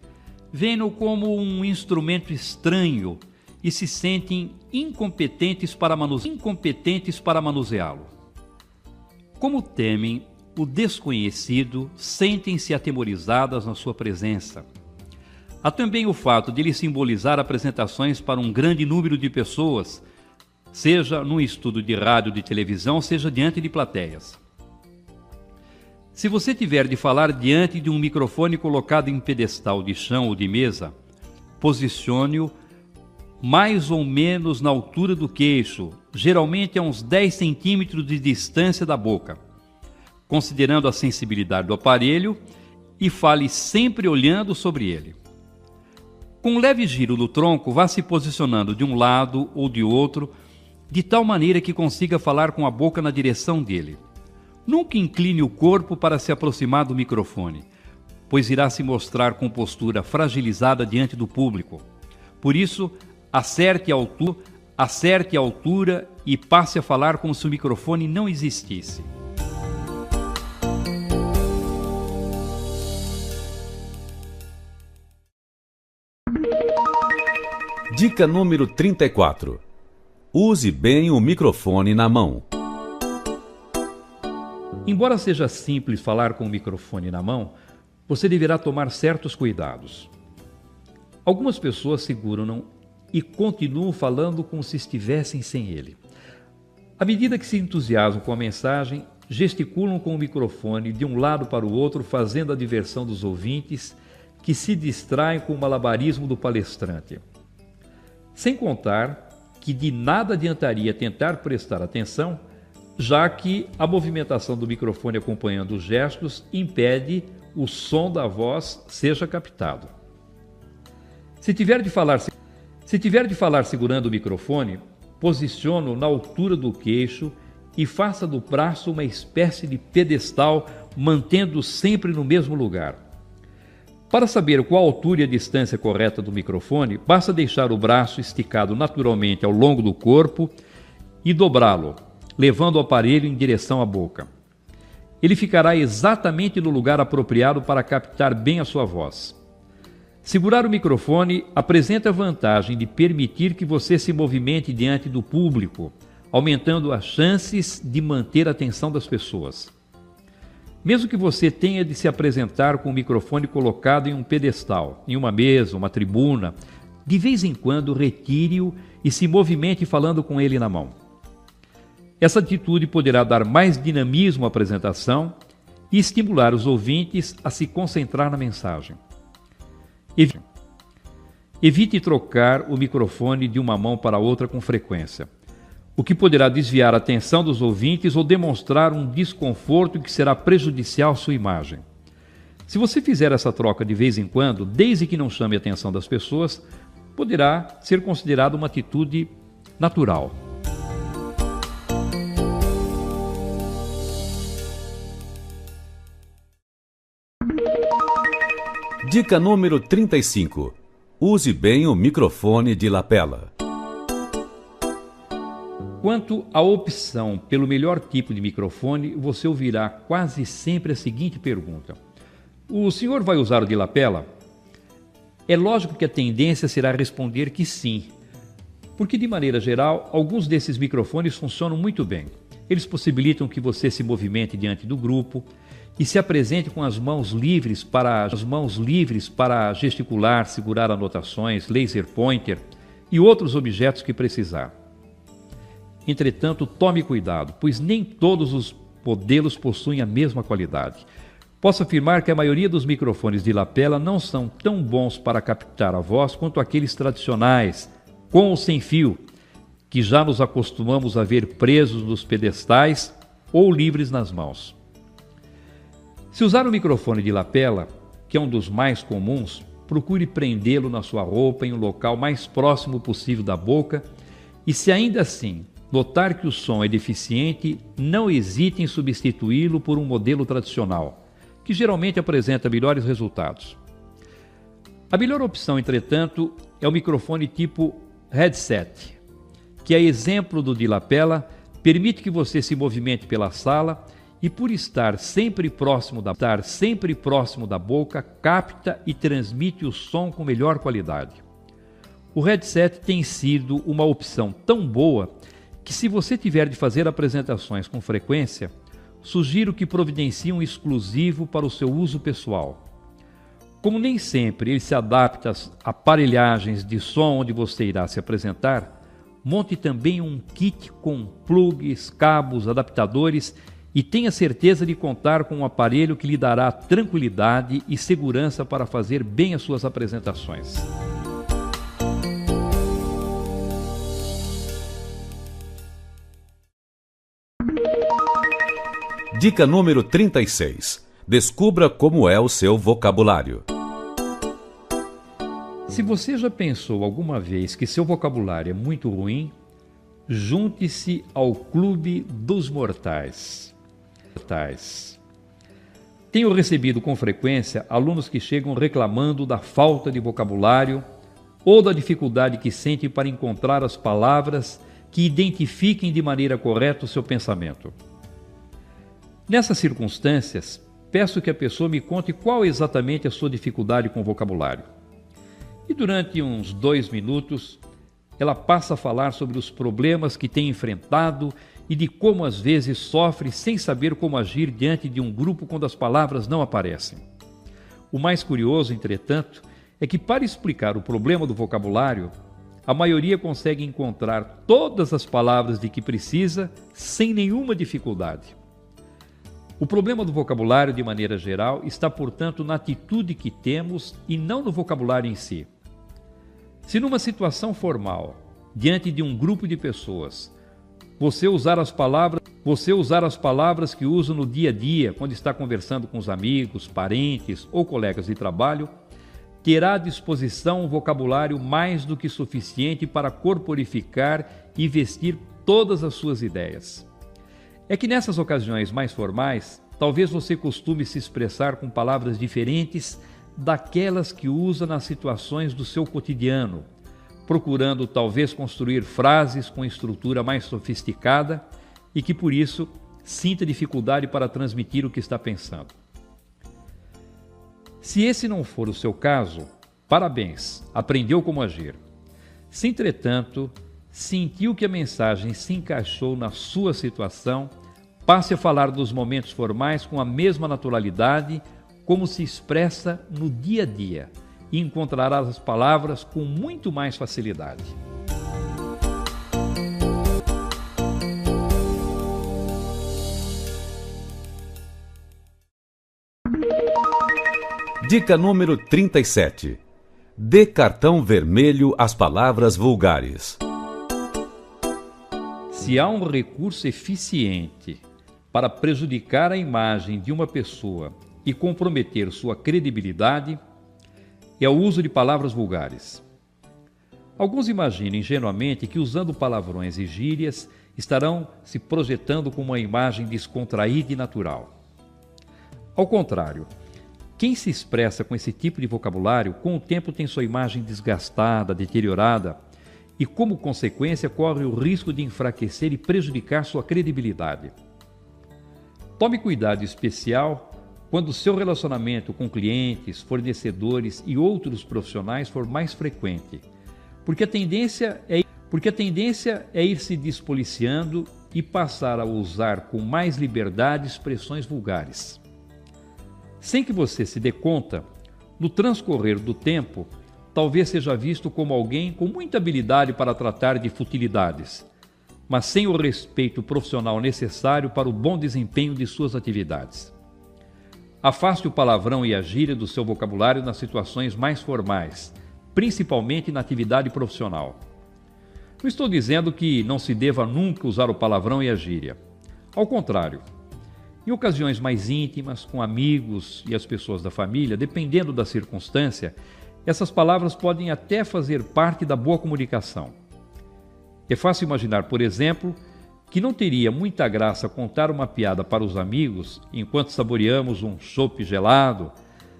veem-no como um instrumento estranho e se sentem incompetentes para manuseá-lo. Como temem o desconhecido, sentem-se atemorizadas na sua presença. Há também o fato de ele simbolizar apresentações para um grande número de pessoas, seja num estudo de rádio ou de televisão, seja diante de plateias. Se você tiver de falar diante de um microfone colocado em pedestal de chão ou de mesa, posicione-o mais ou menos na altura do queixo, geralmente a uns 10 centímetros de distância da boca, considerando a sensibilidade do aparelho, e fale sempre olhando sobre ele. Com um leve giro do tronco, vá se posicionando de um lado ou de outro, de tal maneira que consiga falar com a boca na direção dele. Nunca incline o corpo para se aproximar do microfone. pois irá se mostrar com postura fragilizada diante do público. Por isso, acerte a altura e passe a falar como se o microfone não existisse. Dica número 34. Use bem o microfone na mão. Embora seja simples falar com o microfone na mão, você deverá tomar certos cuidados. Algumas pessoas seguram e continuam falando como se estivessem sem ele. À medida que se entusiasmam com a mensagem, gesticulam com o microfone de um lado para o outro, fazendo a diversão dos ouvintes, que se distraem com o malabarismo do palestrante. Sem contar que de nada adiantaria tentar prestar atenção, já que a movimentação do microfone acompanhando os gestos impede o som da voz seja captado. Se tiver de falar segurando o microfone, posicione-o na altura do queixo e faça do braço uma espécie de pedestal, mantendo-o sempre no mesmo lugar. Para saber qual a altura e a distância correta do microfone, basta deixar o braço esticado naturalmente ao longo do corpo e dobrá-lo, levando o aparelho em direção à boca. Ele ficará exatamente no lugar apropriado para captar bem a sua voz. Segurar o microfone apresenta a vantagem de permitir que você se movimente diante do público, aumentando as chances de manter a atenção das pessoas. Mesmo que você tenha de se apresentar com o microfone colocado em um pedestal, em uma mesa, uma tribuna, de vez em quando retire-o e se movimente falando com ele na mão. Essa atitude poderá dar mais dinamismo à apresentação e estimular os ouvintes a se concentrar na mensagem. Evite trocar o microfone de uma mão para outra com frequência, o que poderá desviar a atenção dos ouvintes ou demonstrar um desconforto que será prejudicial à sua imagem. Se você fizer essa troca de vez em quando, desde que não chame a atenção das pessoas, poderá ser considerado uma atitude natural. Dica número 35. Use bem o microfone de lapela. Quanto à opção pelo melhor tipo de microfone, você ouvirá quase sempre a seguinte pergunta: o senhor vai usar o de lapela? É lógico que a tendência será responder que sim, porque de maneira geral, alguns desses microfones funcionam muito bem. Eles possibilitam que você se movimente diante do grupo e se apresente com as mãos livres para gesticular, segurar anotações, laser pointer e outros objetos que precisar. Entretanto, tome cuidado, pois nem todos os modelos possuem a mesma qualidade. Posso afirmar que a maioria dos microfones de lapela não são tão bons para captar a voz quanto aqueles tradicionais, com ou sem fio, que já nos acostumamos a ver presos nos pedestais ou livres nas mãos. Se usar um microfone de lapela, que é um dos mais comuns, procure prendê-lo na sua roupa em um local mais próximo possível da boca e, se ainda assim notar que o som é deficiente, não hesite em substituí-lo por um modelo tradicional, que geralmente apresenta melhores resultados. A melhor opção, entretanto, é o microfone tipo headset, que é exemplo do de lapela, permite que você se movimente pela sala e, por estar sempre próximo da boca, capta e transmite o som com melhor qualidade. O headset tem sido uma opção tão boa que, se você tiver de fazer apresentações com frequência, sugiro que providencie um exclusivo para o seu uso pessoal. Como nem sempre ele se adapta às aparelhagens de som onde você irá se apresentar, monte também um kit com plugs, cabos, adaptadores e tenha certeza de contar com um aparelho que lhe dará tranquilidade e segurança para fazer bem as suas apresentações. Dica número 36. Descubra como é o seu vocabulário. Se você já pensou alguma vez que seu vocabulário é muito ruim, junte-se ao Clube dos Mortais. Tenho recebido com frequência alunos que chegam reclamando da falta de vocabulário ou da dificuldade que sentem para encontrar as palavras que identifiquem de maneira correta o seu pensamento. Nessas circunstâncias, peço que a pessoa me conte qual exatamente a sua dificuldade com o vocabulário. E durante uns 2 minutos, ela passa a falar sobre os problemas que tem enfrentado e de como às vezes sofre sem saber como agir diante de um grupo quando as palavras não aparecem. O mais curioso, entretanto, é que para explicar o problema do vocabulário, a maioria consegue encontrar todas as palavras de que precisa sem nenhuma dificuldade. O problema do vocabulário, de maneira geral, está, portanto, na atitude que temos e não no vocabulário em si. Se numa situação formal, diante de um grupo de pessoas, você usar as palavras que usa no dia a dia, quando está conversando com os amigos, parentes ou colegas de trabalho, terá à disposição um vocabulário mais do que suficiente para corporificar e vestir todas as suas ideias. É que nessas ocasiões mais formais, talvez você costume se expressar com palavras diferentes daquelas que usa nas situações do seu cotidiano, procurando talvez construir frases com estrutura mais sofisticada e que por isso sinta dificuldade para transmitir o que está pensando. Se esse não for o seu caso, parabéns, aprendeu como agir. Se, entretanto, sentiu que a mensagem se encaixou na sua situação, passe a falar dos momentos formais com a mesma naturalidade como se expressa no dia a dia e encontrará as palavras com muito mais facilidade. Dica número 37. Dê cartão vermelho às palavras vulgares. Se há um recurso eficiente para prejudicar a imagem de uma pessoa e comprometer sua credibilidade, é o uso de palavras vulgares. Alguns imaginam ingenuamente que usando palavrões e gírias estarão se projetando com uma imagem descontraída e natural. Ao contrário, quem se expressa com esse tipo de vocabulário, com o tempo tem sua imagem desgastada, deteriorada e, como consequência, corre o risco de enfraquecer e prejudicar sua credibilidade. Tome cuidado especial quando o seu relacionamento com clientes, fornecedores e outros profissionais for mais frequente, porque a tendência é ir se despoliciando e passar a usar com mais liberdade expressões vulgares. Sem que você se dê conta, no transcorrer do tempo, talvez seja visto como alguém com muita habilidade para tratar de futilidades, mas sem o respeito profissional necessário para o bom desempenho de suas atividades. Afaste o palavrão e a gíria do seu vocabulário nas situações mais formais, principalmente na atividade profissional. Não estou dizendo que não se deva nunca usar o palavrão e a gíria. Ao contrário, em ocasiões mais íntimas, com amigos e as pessoas da família, dependendo da circunstância, essas palavras podem até fazer parte da boa comunicação. É fácil imaginar, por exemplo, que não teria muita graça contar uma piada para os amigos enquanto saboreamos um chopp gelado,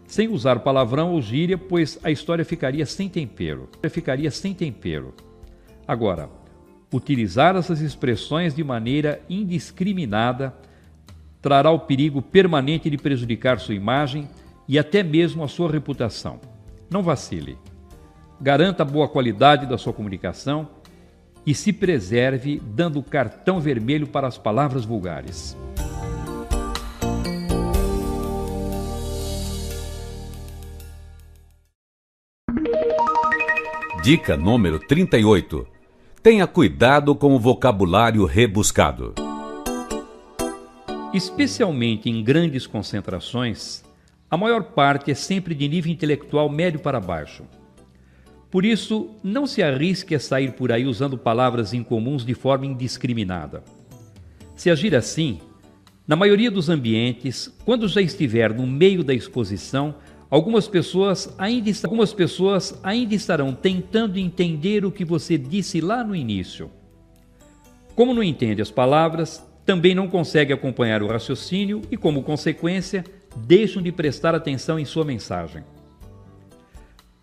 sem usar palavrão ou gíria, pois a história ficaria sem tempero. Agora, utilizar essas expressões de maneira indiscriminada trará o perigo permanente de prejudicar sua imagem e até mesmo a sua reputação. Não vacile. Garanta a boa qualidade da sua comunicação e se preserve dando cartão vermelho para as palavras vulgares. Dica número 38. Tenha cuidado com o vocabulário rebuscado. Especialmente em grandes concentrações, a maior parte é sempre de nível intelectual médio para baixo. Por isso, não se arrisque a sair por aí usando palavras incomuns de forma indiscriminada. Se agir assim, na maioria dos ambientes, quando já estiver no meio da exposição, algumas pessoas ainda estarão tentando entender o que você disse lá no início. Como não entende as palavras, também não consegue acompanhar o raciocínio e, como consequência, deixam de prestar atenção em sua mensagem.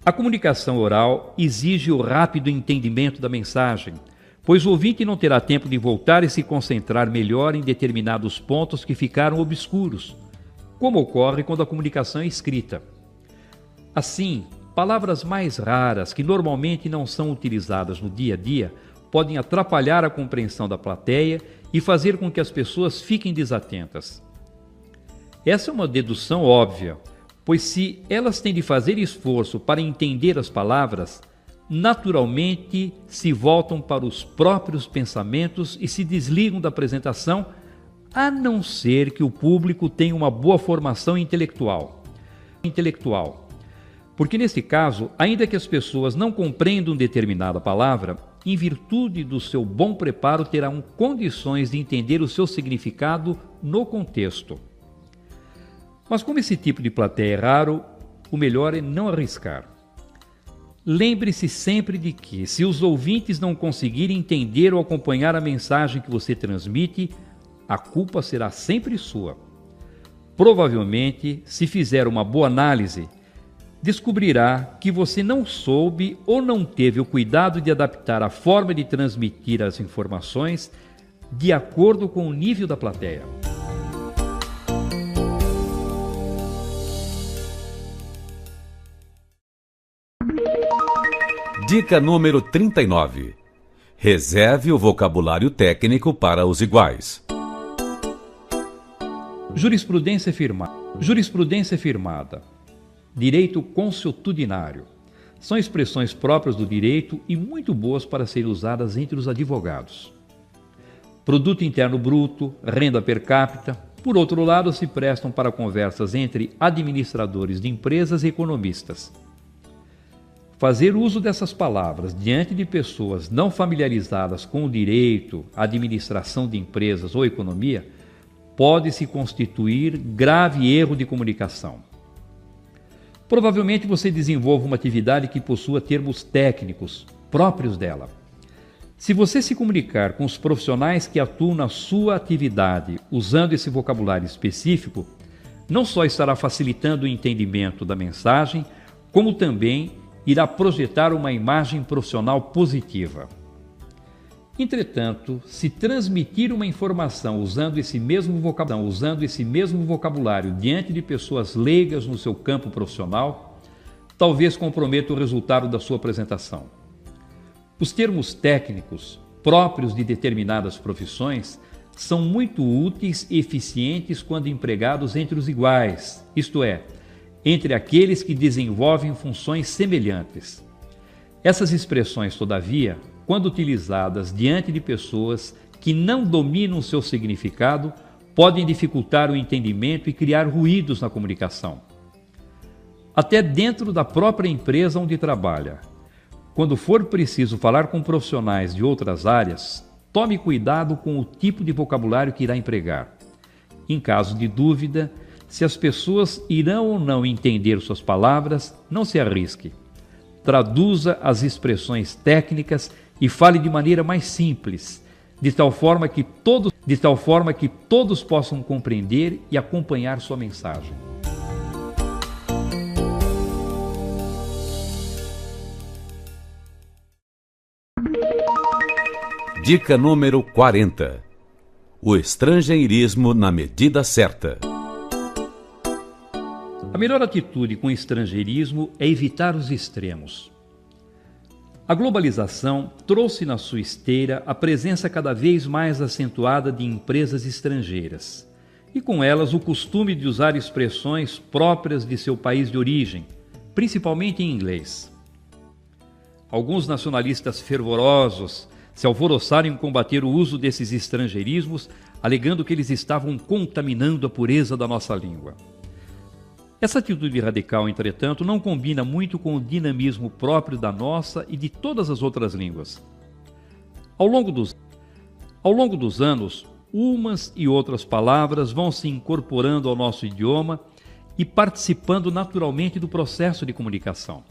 A comunicação oral exige o rápido entendimento da mensagem, pois o ouvinte não terá tempo de voltar e se concentrar melhor em determinados pontos que ficaram obscuros, como ocorre quando a comunicação é escrita. Assim, palavras mais raras, que normalmente não são utilizadas no dia a dia, podem atrapalhar a compreensão da plateia e fazer com que as pessoas fiquem desatentas. Essa é uma dedução óbvia, pois se elas têm de fazer esforço para entender as palavras, naturalmente se voltam para os próprios pensamentos e se desligam da apresentação, a não ser que o público tenha uma boa formação intelectual. Porque nesse caso, ainda que as pessoas não compreendam determinada palavra, em virtude do seu bom preparo terão condições de entender o seu significado no contexto. Mas como esse tipo de plateia é raro, o melhor é não arriscar. Lembre-se sempre de que, se os ouvintes não conseguirem entender ou acompanhar a mensagem que você transmite, a culpa será sempre sua. Provavelmente, se fizer uma boa análise, descobrirá que você não soube ou não teve o cuidado de adaptar a forma de transmitir as informações de acordo com o nível da plateia. Dica número 39. Reserve o vocabulário técnico para os iguais. Jurisprudência firmada. Direito consuetudinário. São expressões próprias do direito e muito boas para serem usadas entre os advogados. Produto interno bruto, renda per capita, por outro lado, se prestam para conversas entre administradores de empresas e economistas. Fazer uso dessas palavras diante de pessoas não familiarizadas com o direito, administração de empresas ou economia pode se constituir grave erro de comunicação. Provavelmente você desenvolve uma atividade que possua termos técnicos próprios dela. Se você se comunicar com os profissionais que atuam na sua atividade usando esse vocabulário específico, não só estará facilitando o entendimento da mensagem, como também irá projetar uma imagem profissional positiva. Entretanto, se transmitir uma informação usando esse mesmo vocabulário diante de pessoas leigas no seu campo profissional, talvez comprometa o resultado da sua apresentação. Os termos técnicos próprios de determinadas profissões são muito úteis e eficientes quando empregados entre os iguais, isto é, entre aqueles que desenvolvem funções semelhantes. Essas expressões, todavia, quando utilizadas diante de pessoas que não dominam seu significado, podem dificultar o entendimento e criar ruídos na comunicação. Até dentro da própria empresa onde trabalha. Quando for preciso falar com profissionais de outras áreas, tome cuidado com o tipo de vocabulário que irá empregar. Em caso de dúvida, se as pessoas irão ou não entender suas palavras, não se arrisque. Traduza as expressões técnicas e fale de maneira mais simples, de tal forma que todos possam compreender e acompanhar sua mensagem. Dica número 40. O estrangeirismo na medida certa. A melhor atitude com o estrangeirismo é evitar os extremos. A globalização trouxe na sua esteira a presença cada vez mais acentuada de empresas estrangeiras, e com elas o costume de usar expressões próprias de seu país de origem, principalmente em inglês. Alguns nacionalistas fervorosos se alvoroçaram em combater o uso desses estrangeirismos, alegando que eles estavam contaminando a pureza da nossa língua. Essa atitude radical, entretanto, não combina muito com o dinamismo próprio da nossa e de todas as outras línguas. Ao longo dos anos, umas e outras palavras vão se incorporando ao nosso idioma e participando naturalmente do processo de comunicação.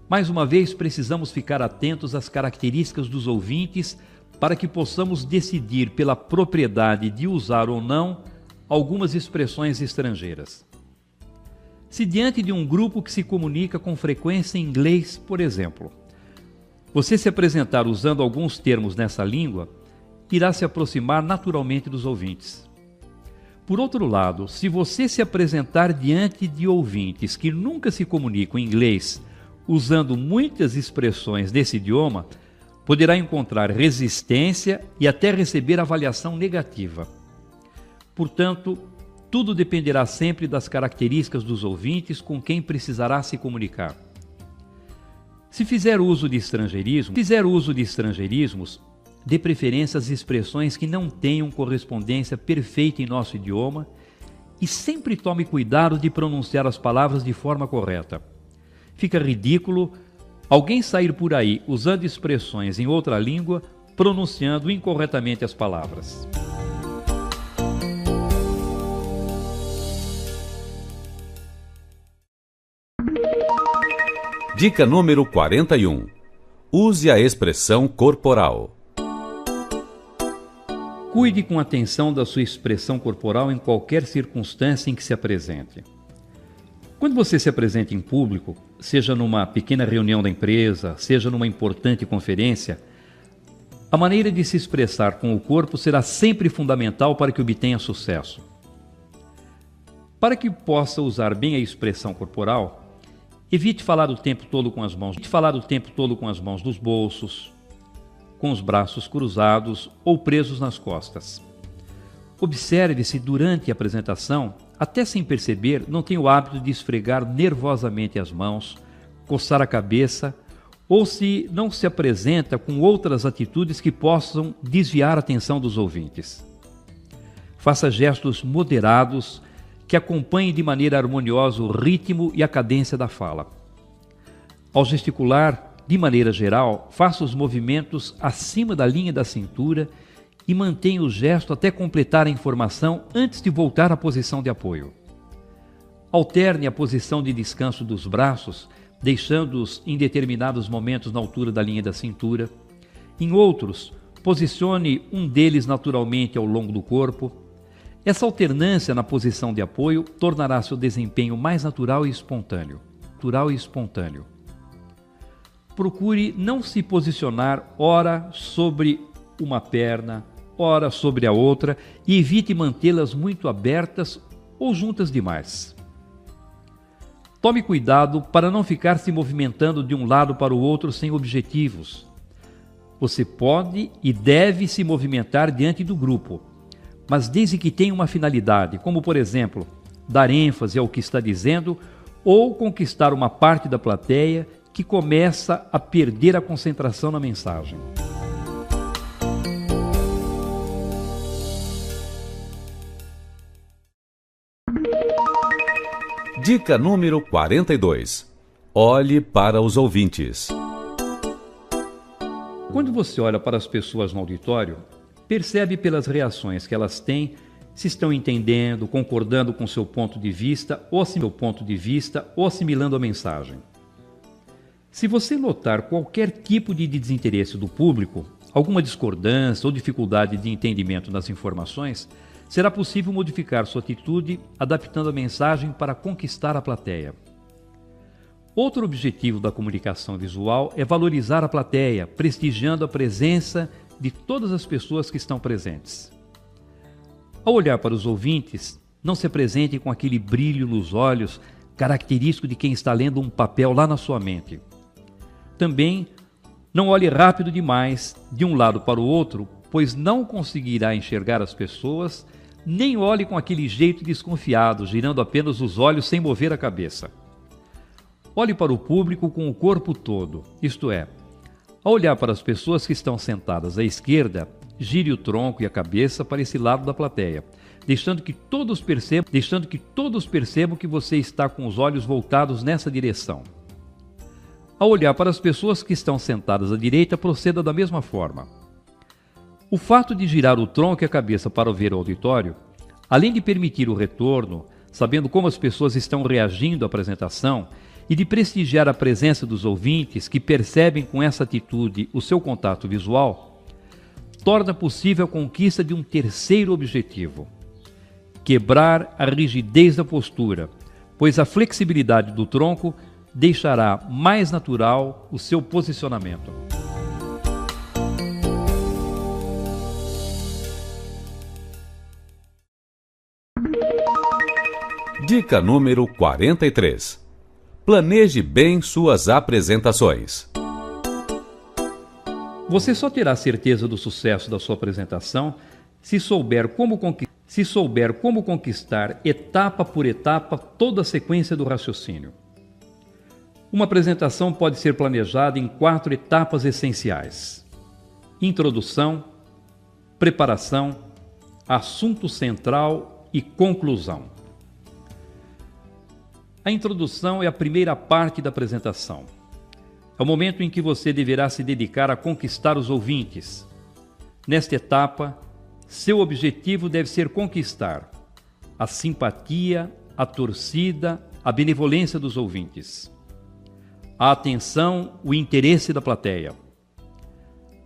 Mais uma vez, precisamos ficar atentos às características dos ouvintes para que possamos decidir pela propriedade de usar ou não algumas expressões estrangeiras. Se diante de um grupo que se comunica com frequência em inglês, por exemplo, você se apresentar usando alguns termos nessa língua, irá se aproximar naturalmente dos ouvintes. Por outro lado, se você se apresentar diante de ouvintes que nunca se comunicam em inglês, usando muitas expressões desse idioma, poderá encontrar resistência e até receber avaliação negativa. Portanto, tudo dependerá sempre das características dos ouvintes com quem precisará se comunicar. Se fizer uso de estrangeirismos, dê preferência às expressões que não tenham correspondência perfeita em nosso idioma e sempre tome cuidado de pronunciar as palavras de forma correta. Fica ridículo alguém sair por aí usando expressões em outra língua, pronunciando incorretamente as palavras. Dica número 41. Use a expressão corporal. Cuide com atenção da sua expressão corporal em qualquer circunstância em que se apresente. Quando você se apresenta em público, seja numa pequena reunião da empresa, seja numa importante conferência, a maneira de se expressar com o corpo será sempre fundamental para que obtenha sucesso. Para que possa usar bem a expressão corporal, evite falar o tempo todo com as mãos nos bolsos, com os braços cruzados ou presos nas costas. Observe se durante a apresentação, até sem perceber, não tem o hábito de esfregar nervosamente as mãos, coçar a cabeça, ou se não se apresenta com outras atitudes que possam desviar a atenção dos ouvintes. Faça gestos moderados que acompanhem de maneira harmoniosa o ritmo e a cadência da fala. Ao gesticular, de maneira geral, faça os movimentos acima da linha da cintura e mantenha o gesto até completar a informação antes de voltar à posição de apoio. Alterne a posição de descanso dos braços, deixando-os em determinados momentos na altura da linha da cintura. Em outros, posicione um deles naturalmente ao longo do corpo. Essa alternância na posição de apoio tornará seu desempenho mais natural e espontâneo. Procure não se posicionar ora sobre uma perna, ora sobre a outra e evite mantê-las muito abertas ou juntas demais. Tome cuidado para não ficar se movimentando de um lado para o outro sem objetivos. Você pode e deve se movimentar diante do grupo, mas desde que tenha uma finalidade, como por exemplo, dar ênfase ao que está dizendo ou conquistar uma parte da plateia que começa a perder a concentração na mensagem. Dica número 42. Olhe para os ouvintes. Quando você olha para as pessoas no auditório, percebe pelas reações que elas têm se estão entendendo, concordando com seu ponto de vista ou assimilando a mensagem. Se você notar qualquer tipo de desinteresse do público, alguma discordância ou dificuldade de entendimento das informações, será possível modificar sua atitude adaptando a mensagem para conquistar a plateia. Outro objetivo da comunicação visual é valorizar a plateia, prestigiando a presença de todas as pessoas que estão presentes. Ao olhar para os ouvintes, não se apresente com aquele brilho nos olhos característico de quem está lendo um papel lá na sua mente. Também não olhe rápido demais de um lado para o outro, pois não conseguirá enxergar as pessoas, nem olhe com aquele jeito desconfiado, girando apenas os olhos sem mover a cabeça. Olhe para o público com o corpo todo, isto é, ao olhar para as pessoas que estão sentadas à esquerda, gire o tronco e a cabeça para esse lado da plateia, deixando que todos percebam que você está com os olhos voltados nessa direção. Ao olhar para as pessoas que estão sentadas à direita, proceda da mesma forma. O fato de girar o tronco e a cabeça para ver o auditório, além de permitir o retorno, sabendo como as pessoas estão reagindo à apresentação, e de prestigiar a presença dos ouvintes que percebem com essa atitude o seu contato visual, torna possível a conquista de um terceiro objetivo, quebrar a rigidez da postura, pois a flexibilidade do tronco deixará mais natural o seu posicionamento. Dica número 43. Planeje bem suas apresentações. Você só terá certeza do sucesso da sua apresentação se souber como conquistar etapa por etapa toda a sequência do raciocínio. Uma apresentação pode ser planejada em 4 etapas essenciais: introdução, preparação, assunto central e conclusão. A introdução é a primeira parte da apresentação. É o momento em que você deverá se dedicar a conquistar os ouvintes. Nesta etapa, seu objetivo deve ser conquistar a simpatia, a torcida, a benevolência dos ouvintes, a atenção, o interesse da plateia,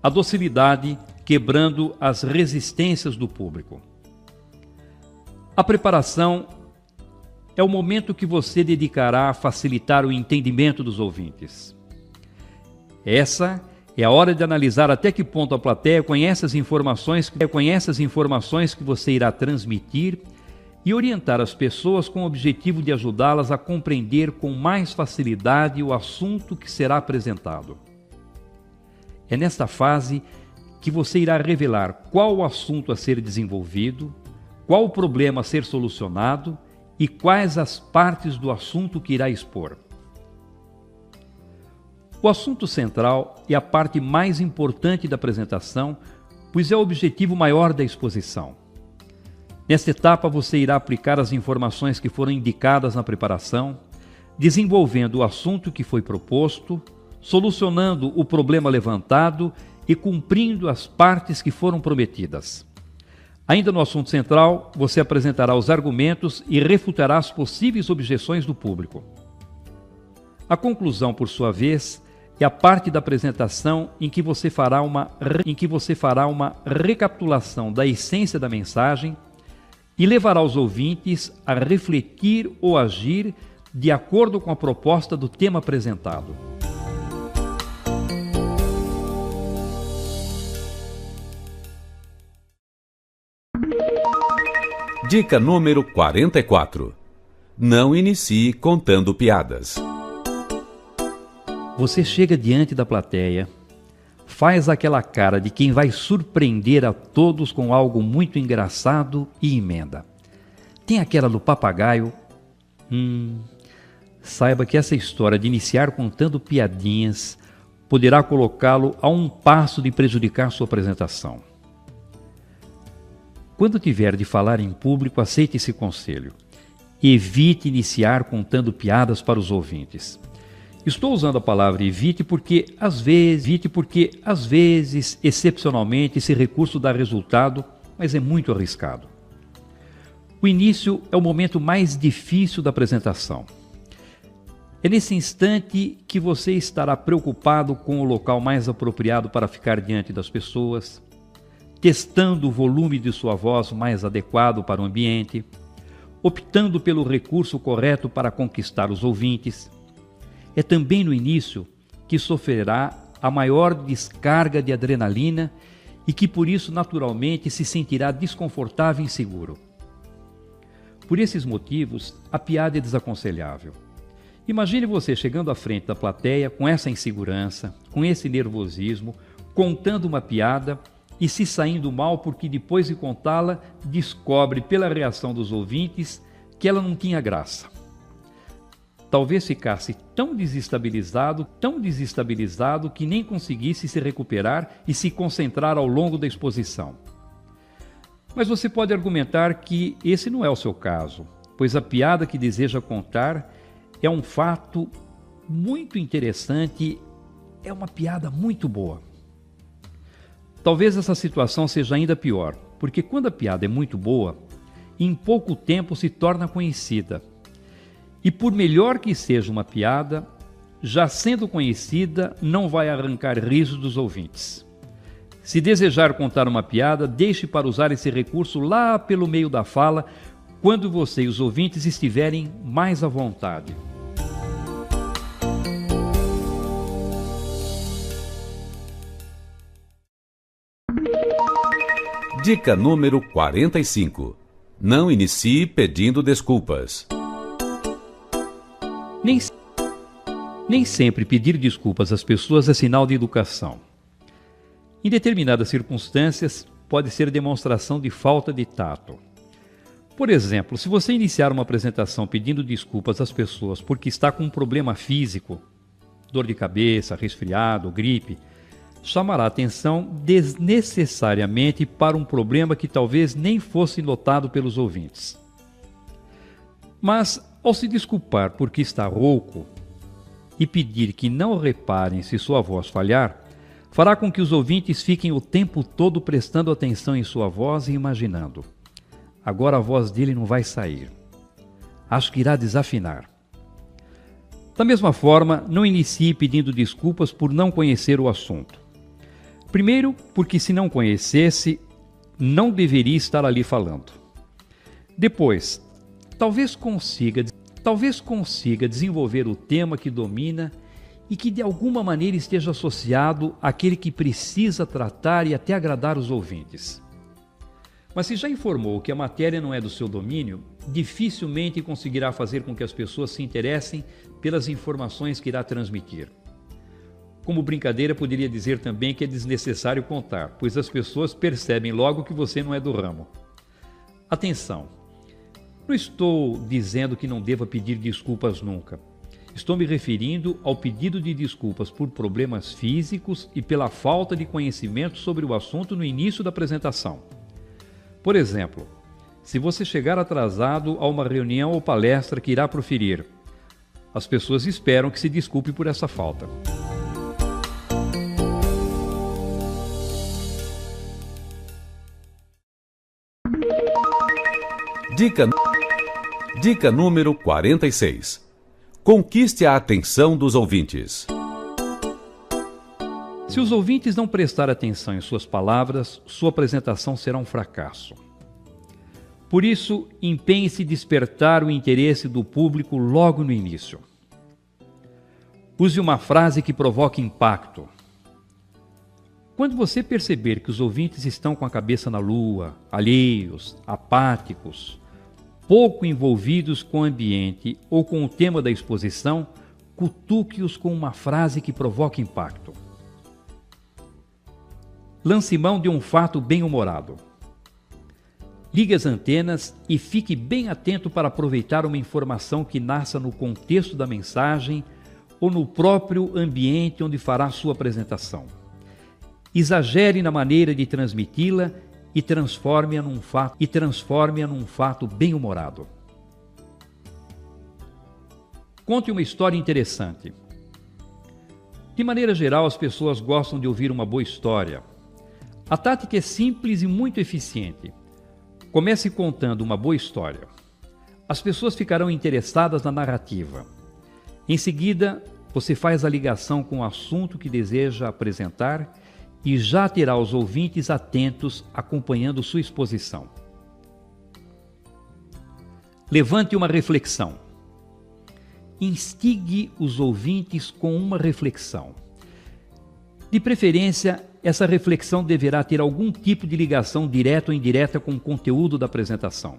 a docilidade, quebrando as resistências do público. A preparação é o momento que você dedicará a facilitar o entendimento dos ouvintes. Essa é a hora de analisar até que ponto a plateia conhece as informações que você irá transmitir e orientar as pessoas com o objetivo de ajudá-las a compreender com mais facilidade o assunto que será apresentado. É nesta fase que você irá revelar qual o assunto a ser desenvolvido, qual o problema a ser solucionado e quais as partes do assunto que irá expor. O assunto central é a parte mais importante da apresentação, pois é o objetivo maior da exposição. Nesta etapa, você irá aplicar as informações que foram indicadas na preparação, desenvolvendo o assunto que foi proposto, solucionando o problema levantado e cumprindo as partes que foram prometidas. Ainda no assunto central, você apresentará os argumentos e refutará as possíveis objeções do público. A conclusão, por sua vez, é a parte da apresentação em que você fará uma recapitulação da essência da mensagem e levará os ouvintes a refletir ou agir de acordo com a proposta do tema apresentado. Dica número 44. Não inicie contando piadas. Você chega diante da plateia, faz aquela cara de quem vai surpreender a todos com algo muito engraçado e emenda. Tem aquela do papagaio. Saiba que essa história de iniciar contando piadinhas poderá colocá-lo a um passo de prejudicar sua apresentação. Quando tiver de falar em público, aceite esse conselho. Evite iniciar contando piadas para os ouvintes. Estou usando a palavra evite porque às vezes, excepcionalmente, esse recurso dá resultado, mas é muito arriscado. O início é o momento mais difícil da apresentação. É nesse instante que você estará preocupado com o local mais apropriado para ficar diante das pessoas, testando o volume de sua voz mais adequado para o ambiente, optando pelo recurso correto para conquistar os ouvintes. É também no início que sofrerá a maior descarga de adrenalina e que por isso naturalmente se sentirá desconfortável e inseguro. Por esses motivos, a piada é desaconselhável. Imagine você chegando à frente da plateia com essa insegurança, com esse nervosismo, contando uma piada e se saindo mal porque depois de contá-la, descobre pela reação dos ouvintes que ela não tinha graça. Talvez ficasse tão desestabilizado que nem conseguisse se recuperar e se concentrar ao longo da exposição. Mas você pode argumentar que esse não é o seu caso, pois a piada que deseja contar é um fato muito interessante, é uma piada muito boa. Talvez essa situação seja ainda pior, porque quando a piada é muito boa, em pouco tempo se torna conhecida. E por melhor que seja uma piada, já sendo conhecida, não vai arrancar risos dos ouvintes. Se desejar contar uma piada, deixe para usar esse recurso lá pelo meio da fala, quando você e os ouvintes estiverem mais à vontade. Dica número 45. Não inicie pedindo desculpas. Nem sempre pedir desculpas às pessoas é sinal de educação. Em determinadas circunstâncias, pode ser demonstração de falta de tato. Por exemplo, se você iniciar uma apresentação pedindo desculpas às pessoas porque está com um problema físico, dor de cabeça, resfriado, gripe, chamará atenção desnecessariamente para um problema que talvez nem fosse notado pelos ouvintes. Mas, ao se desculpar porque está rouco e pedir que não reparem se sua voz falhar, fará com que os ouvintes fiquem o tempo todo prestando atenção em sua voz e imaginando: agora a voz dele não vai sair. Acho que irá desafinar. Da mesma forma, não inicie pedindo desculpas por não conhecer o assunto. Primeiro, porque se não conhecesse, não deveria estar ali falando. Depois, talvez consiga desenvolver o tema que domina e que de alguma maneira esteja associado àquele que precisa tratar e até agradar os ouvintes. Mas se já informou que a matéria não é do seu domínio, dificilmente conseguirá fazer com que as pessoas se interessem pelas informações que irá transmitir. Como brincadeira, poderia dizer também que é desnecessário contar, pois as pessoas percebem logo que você não é do ramo. Atenção! Não estou dizendo que não deva pedir desculpas nunca. Estou me referindo ao pedido de desculpas por problemas físicos e pela falta de conhecimento sobre o assunto no início da apresentação. Por exemplo, se você chegar atrasado a uma reunião ou palestra que irá proferir, as pessoas esperam que se desculpe por essa falta. Dica número 46. Conquiste a atenção dos ouvintes. Se os ouvintes não prestarem atenção em suas palavras, sua apresentação será um fracasso. Por isso, empenhe-se em despertar o interesse do público logo no início. Use uma frase que provoque impacto. Quando você perceber que os ouvintes estão com a cabeça na lua, alheios, apáticos, pouco envolvidos com o ambiente ou com o tema da exposição, cutuque-os com uma frase que provoque impacto. Lance mão de um fato bem-humorado. Ligue as antenas e fique bem atento para aproveitar uma informação que nasça no contexto da mensagem ou no próprio ambiente onde fará sua apresentação. Exagere na maneira de transmiti-la e transforme-a num fato bem-humorado. Conte uma história interessante. De maneira geral, as pessoas gostam de ouvir uma boa história. A tática é simples e muito eficiente. Comece contando uma boa história. As pessoas ficarão interessadas na narrativa. Em seguida, você faz a ligação com o assunto que deseja apresentar e já terá os ouvintes atentos acompanhando sua exposição. Levante uma reflexão. Instigue os ouvintes com uma reflexão. De preferência, essa reflexão deverá ter algum tipo de ligação direta ou indireta com o conteúdo da apresentação.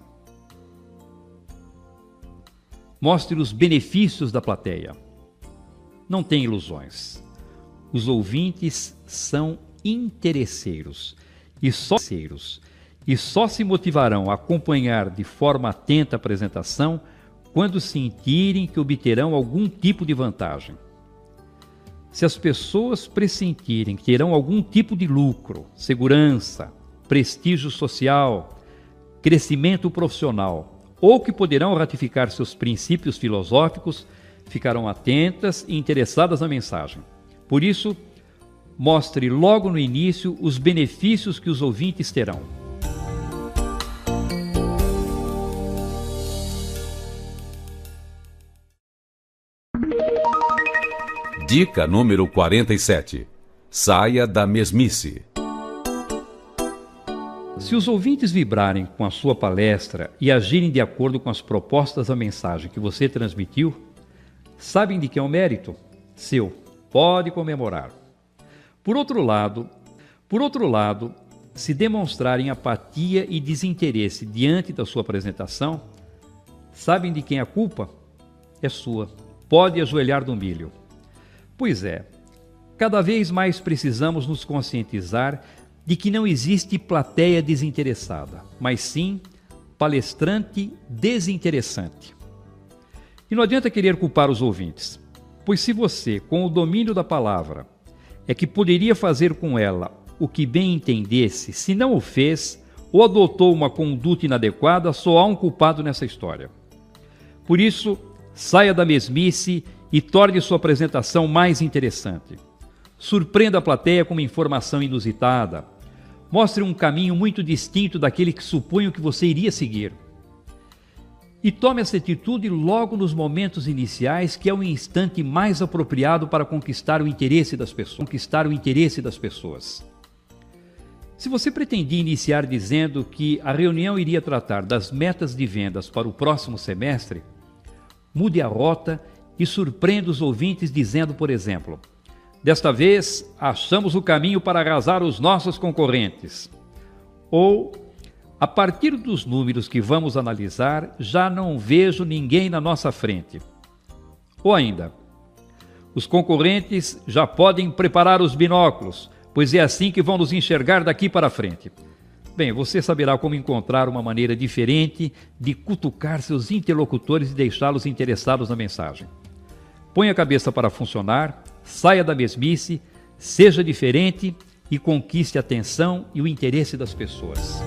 Mostre os benefícios da plateia. Não tenha ilusões. Os ouvintes são interesseiros e só se motivarão a acompanhar de forma atenta a apresentação quando sentirem que obterão algum tipo de vantagem. Se as pessoas pressentirem que terão algum tipo de lucro, segurança, prestígio social, crescimento profissional ou que poderão ratificar seus princípios filosóficos, ficarão atentas e interessadas na mensagem. Por isso, mostre logo no início os benefícios que os ouvintes terão. Dica número 47. Saia da mesmice. Se os ouvintes vibrarem com a sua palestra e agirem de acordo com as propostas da mensagem que você transmitiu, sabem de quem é o mérito? Seu. Pode comemorar. Por outro lado, se demonstrarem apatia e desinteresse diante da sua apresentação, sabem de quem é a culpa? É sua. Pode ajoelhar no milho. Pois é, cada vez mais precisamos nos conscientizar de que não existe plateia desinteressada, mas sim palestrante desinteressante. E não adianta querer culpar os ouvintes, pois se você, com o domínio da palavra, é que poderia fazer com ela o que bem entendesse, se não o fez ou adotou uma conduta inadequada, só há um culpado nessa história. Por isso, saia da mesmice e torne sua apresentação mais interessante. Surpreenda a plateia com uma informação inusitada. Mostre um caminho muito distinto daquele que supunham que você iria seguir. E tome essa atitude logo nos momentos iniciais, que é o instante mais apropriado para conquistar o interesse das pessoas. Se você pretendia iniciar dizendo que a reunião iria tratar das metas de vendas para o próximo semestre, mude a rota e surpreenda os ouvintes dizendo, por exemplo: desta vez, achamos o caminho para arrasar os nossos concorrentes. Ou, a partir dos números que vamos analisar, já não vejo ninguém na nossa frente. Ou ainda, os concorrentes já podem preparar os binóculos, pois é assim que vão nos enxergar daqui para frente. Bem, você saberá como encontrar uma maneira diferente de cutucar seus interlocutores e deixá-los interessados na mensagem. Põe a cabeça para funcionar, saia da mesmice, seja diferente e conquiste a atenção e o interesse das pessoas.